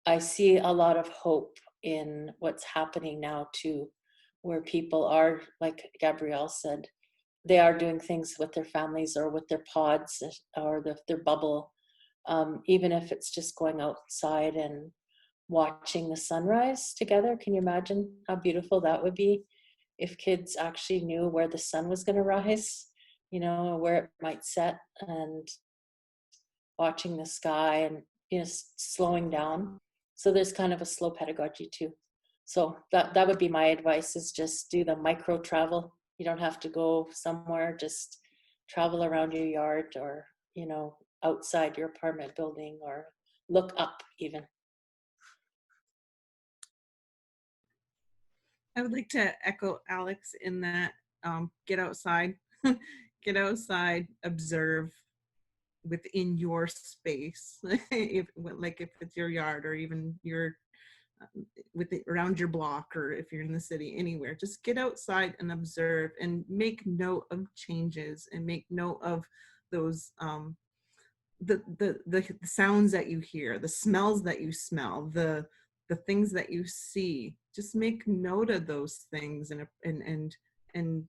I see a lot of hope in what's happening now too, where people are, like Gabrielle said, they are doing things with their families or with their pods or their bubble, even if it's just going outside and watching the sunrise together. Can you imagine how beautiful that would be if kids actually knew where the sun was going to rise, where it might set, and watching the sky and slowing down. So there's kind of a slow pedagogy too. So that would be my advice, is just do the micro travel. You don't have to go somewhere, just travel around your yard, or outside your apartment building, or look up even. I would like to echo Alex in that, get outside, get outside, observe within your space, if it's your yard, or even your around your block, or if you're in the city, anywhere. Just get outside and observe, and make note of changes, and make note of those the sounds that you hear, the smells that you smell, the things that you see. Just make note of those things, and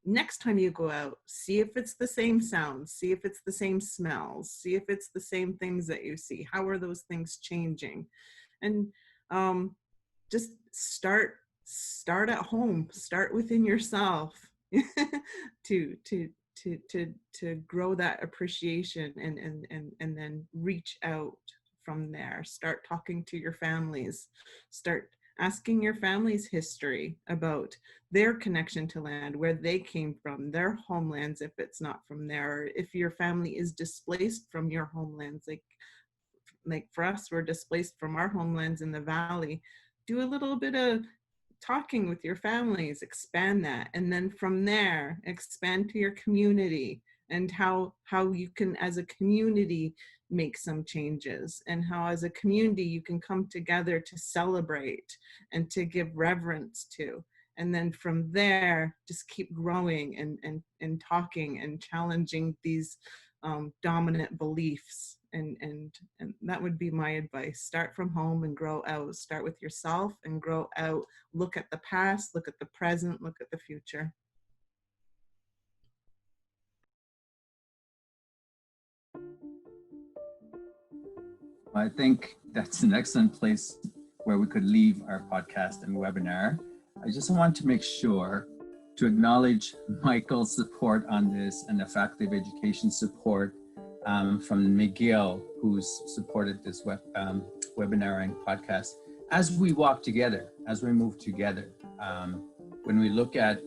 next time you go out, see if it's the same sounds, see if it's the same smells, see if it's the same things that you see. How are those things changing? And just start at home, start within yourself to grow that appreciation, and then reach out from there. Start talking to your families, start asking your family's history about their connection to land, where they came from, their homelands, if it's not from there, or if your family is displaced from your homelands, like for us, we're displaced from our homelands in the valley. Do a little bit of talking with your families, expand that, and then from there expand to your community, and how you can, as a community, make some changes, and how as a community you can come together to celebrate and to give reverence to. And then from there, just keep growing and talking and challenging these dominant beliefs. And that would be my advice. Start from home and grow out. Start with yourself and grow out. Look at the past, look at the present, look at the future. I think that's an excellent place where we could leave our podcast and webinar. I just want to make sure to acknowledge Michael's support on this and the Faculty of Education support from McGill, who's supported this webinar and podcast. As we walk together, as we move together, when we look at,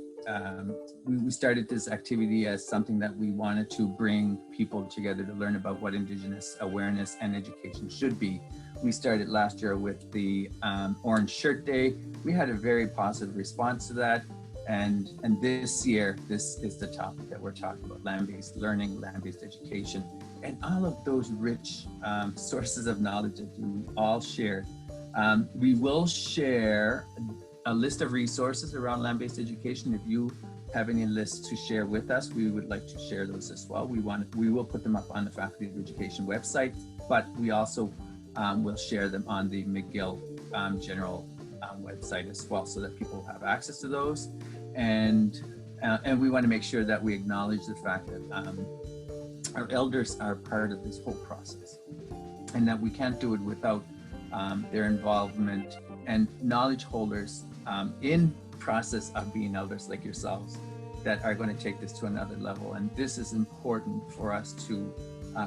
we started this activity as something that we wanted to bring people together to learn about what Indigenous awareness and education should be. We started last year with the Orange Shirt Day. We had a very positive response to that. And this year, this is the topic that we're talking about: land-based learning, land-based education, and all of those rich sources of knowledge that you all shared. We will share a list of resources around land-based education. If you have any lists to share with us, we would like to share those as well. We will put them up on the Faculty of Education website, but we also will share them on the McGill general website as well, so that people have access to those. And we want to make sure that we acknowledge the fact that our elders are part of this whole process, and that we can't do it without their involvement, and knowledge holders in process of being elders like yourselves that are going to take this to another level. And this is important for us to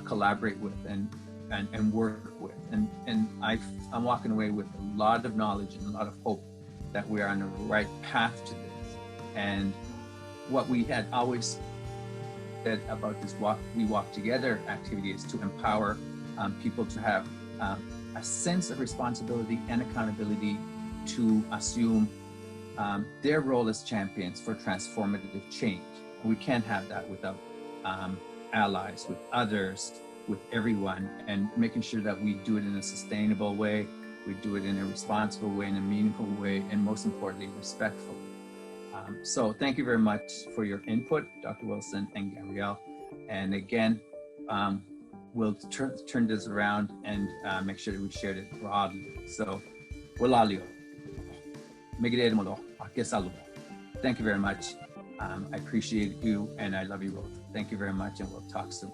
collaborate with and work with. And I'm walking away with a lot of knowledge and a lot of hope that we are on the right path to this. And what we had always said about this We Walk Together activity is to empower people to have a sense of responsibility and accountability to assume their role as champions for transformative change. We can't have that without allies, with others, with everyone, and making sure that we do it in a sustainable way, we do it in a responsible way, in a meaningful way, and most importantly, respectful. So thank you very much for your input, Dr. Wilson and Gabrielle. And again, we'll turn this around and make sure that we shared it broadly. So, walalio. Thank you very much. I appreciate you and I love you both. Thank you very much, and we'll talk soon.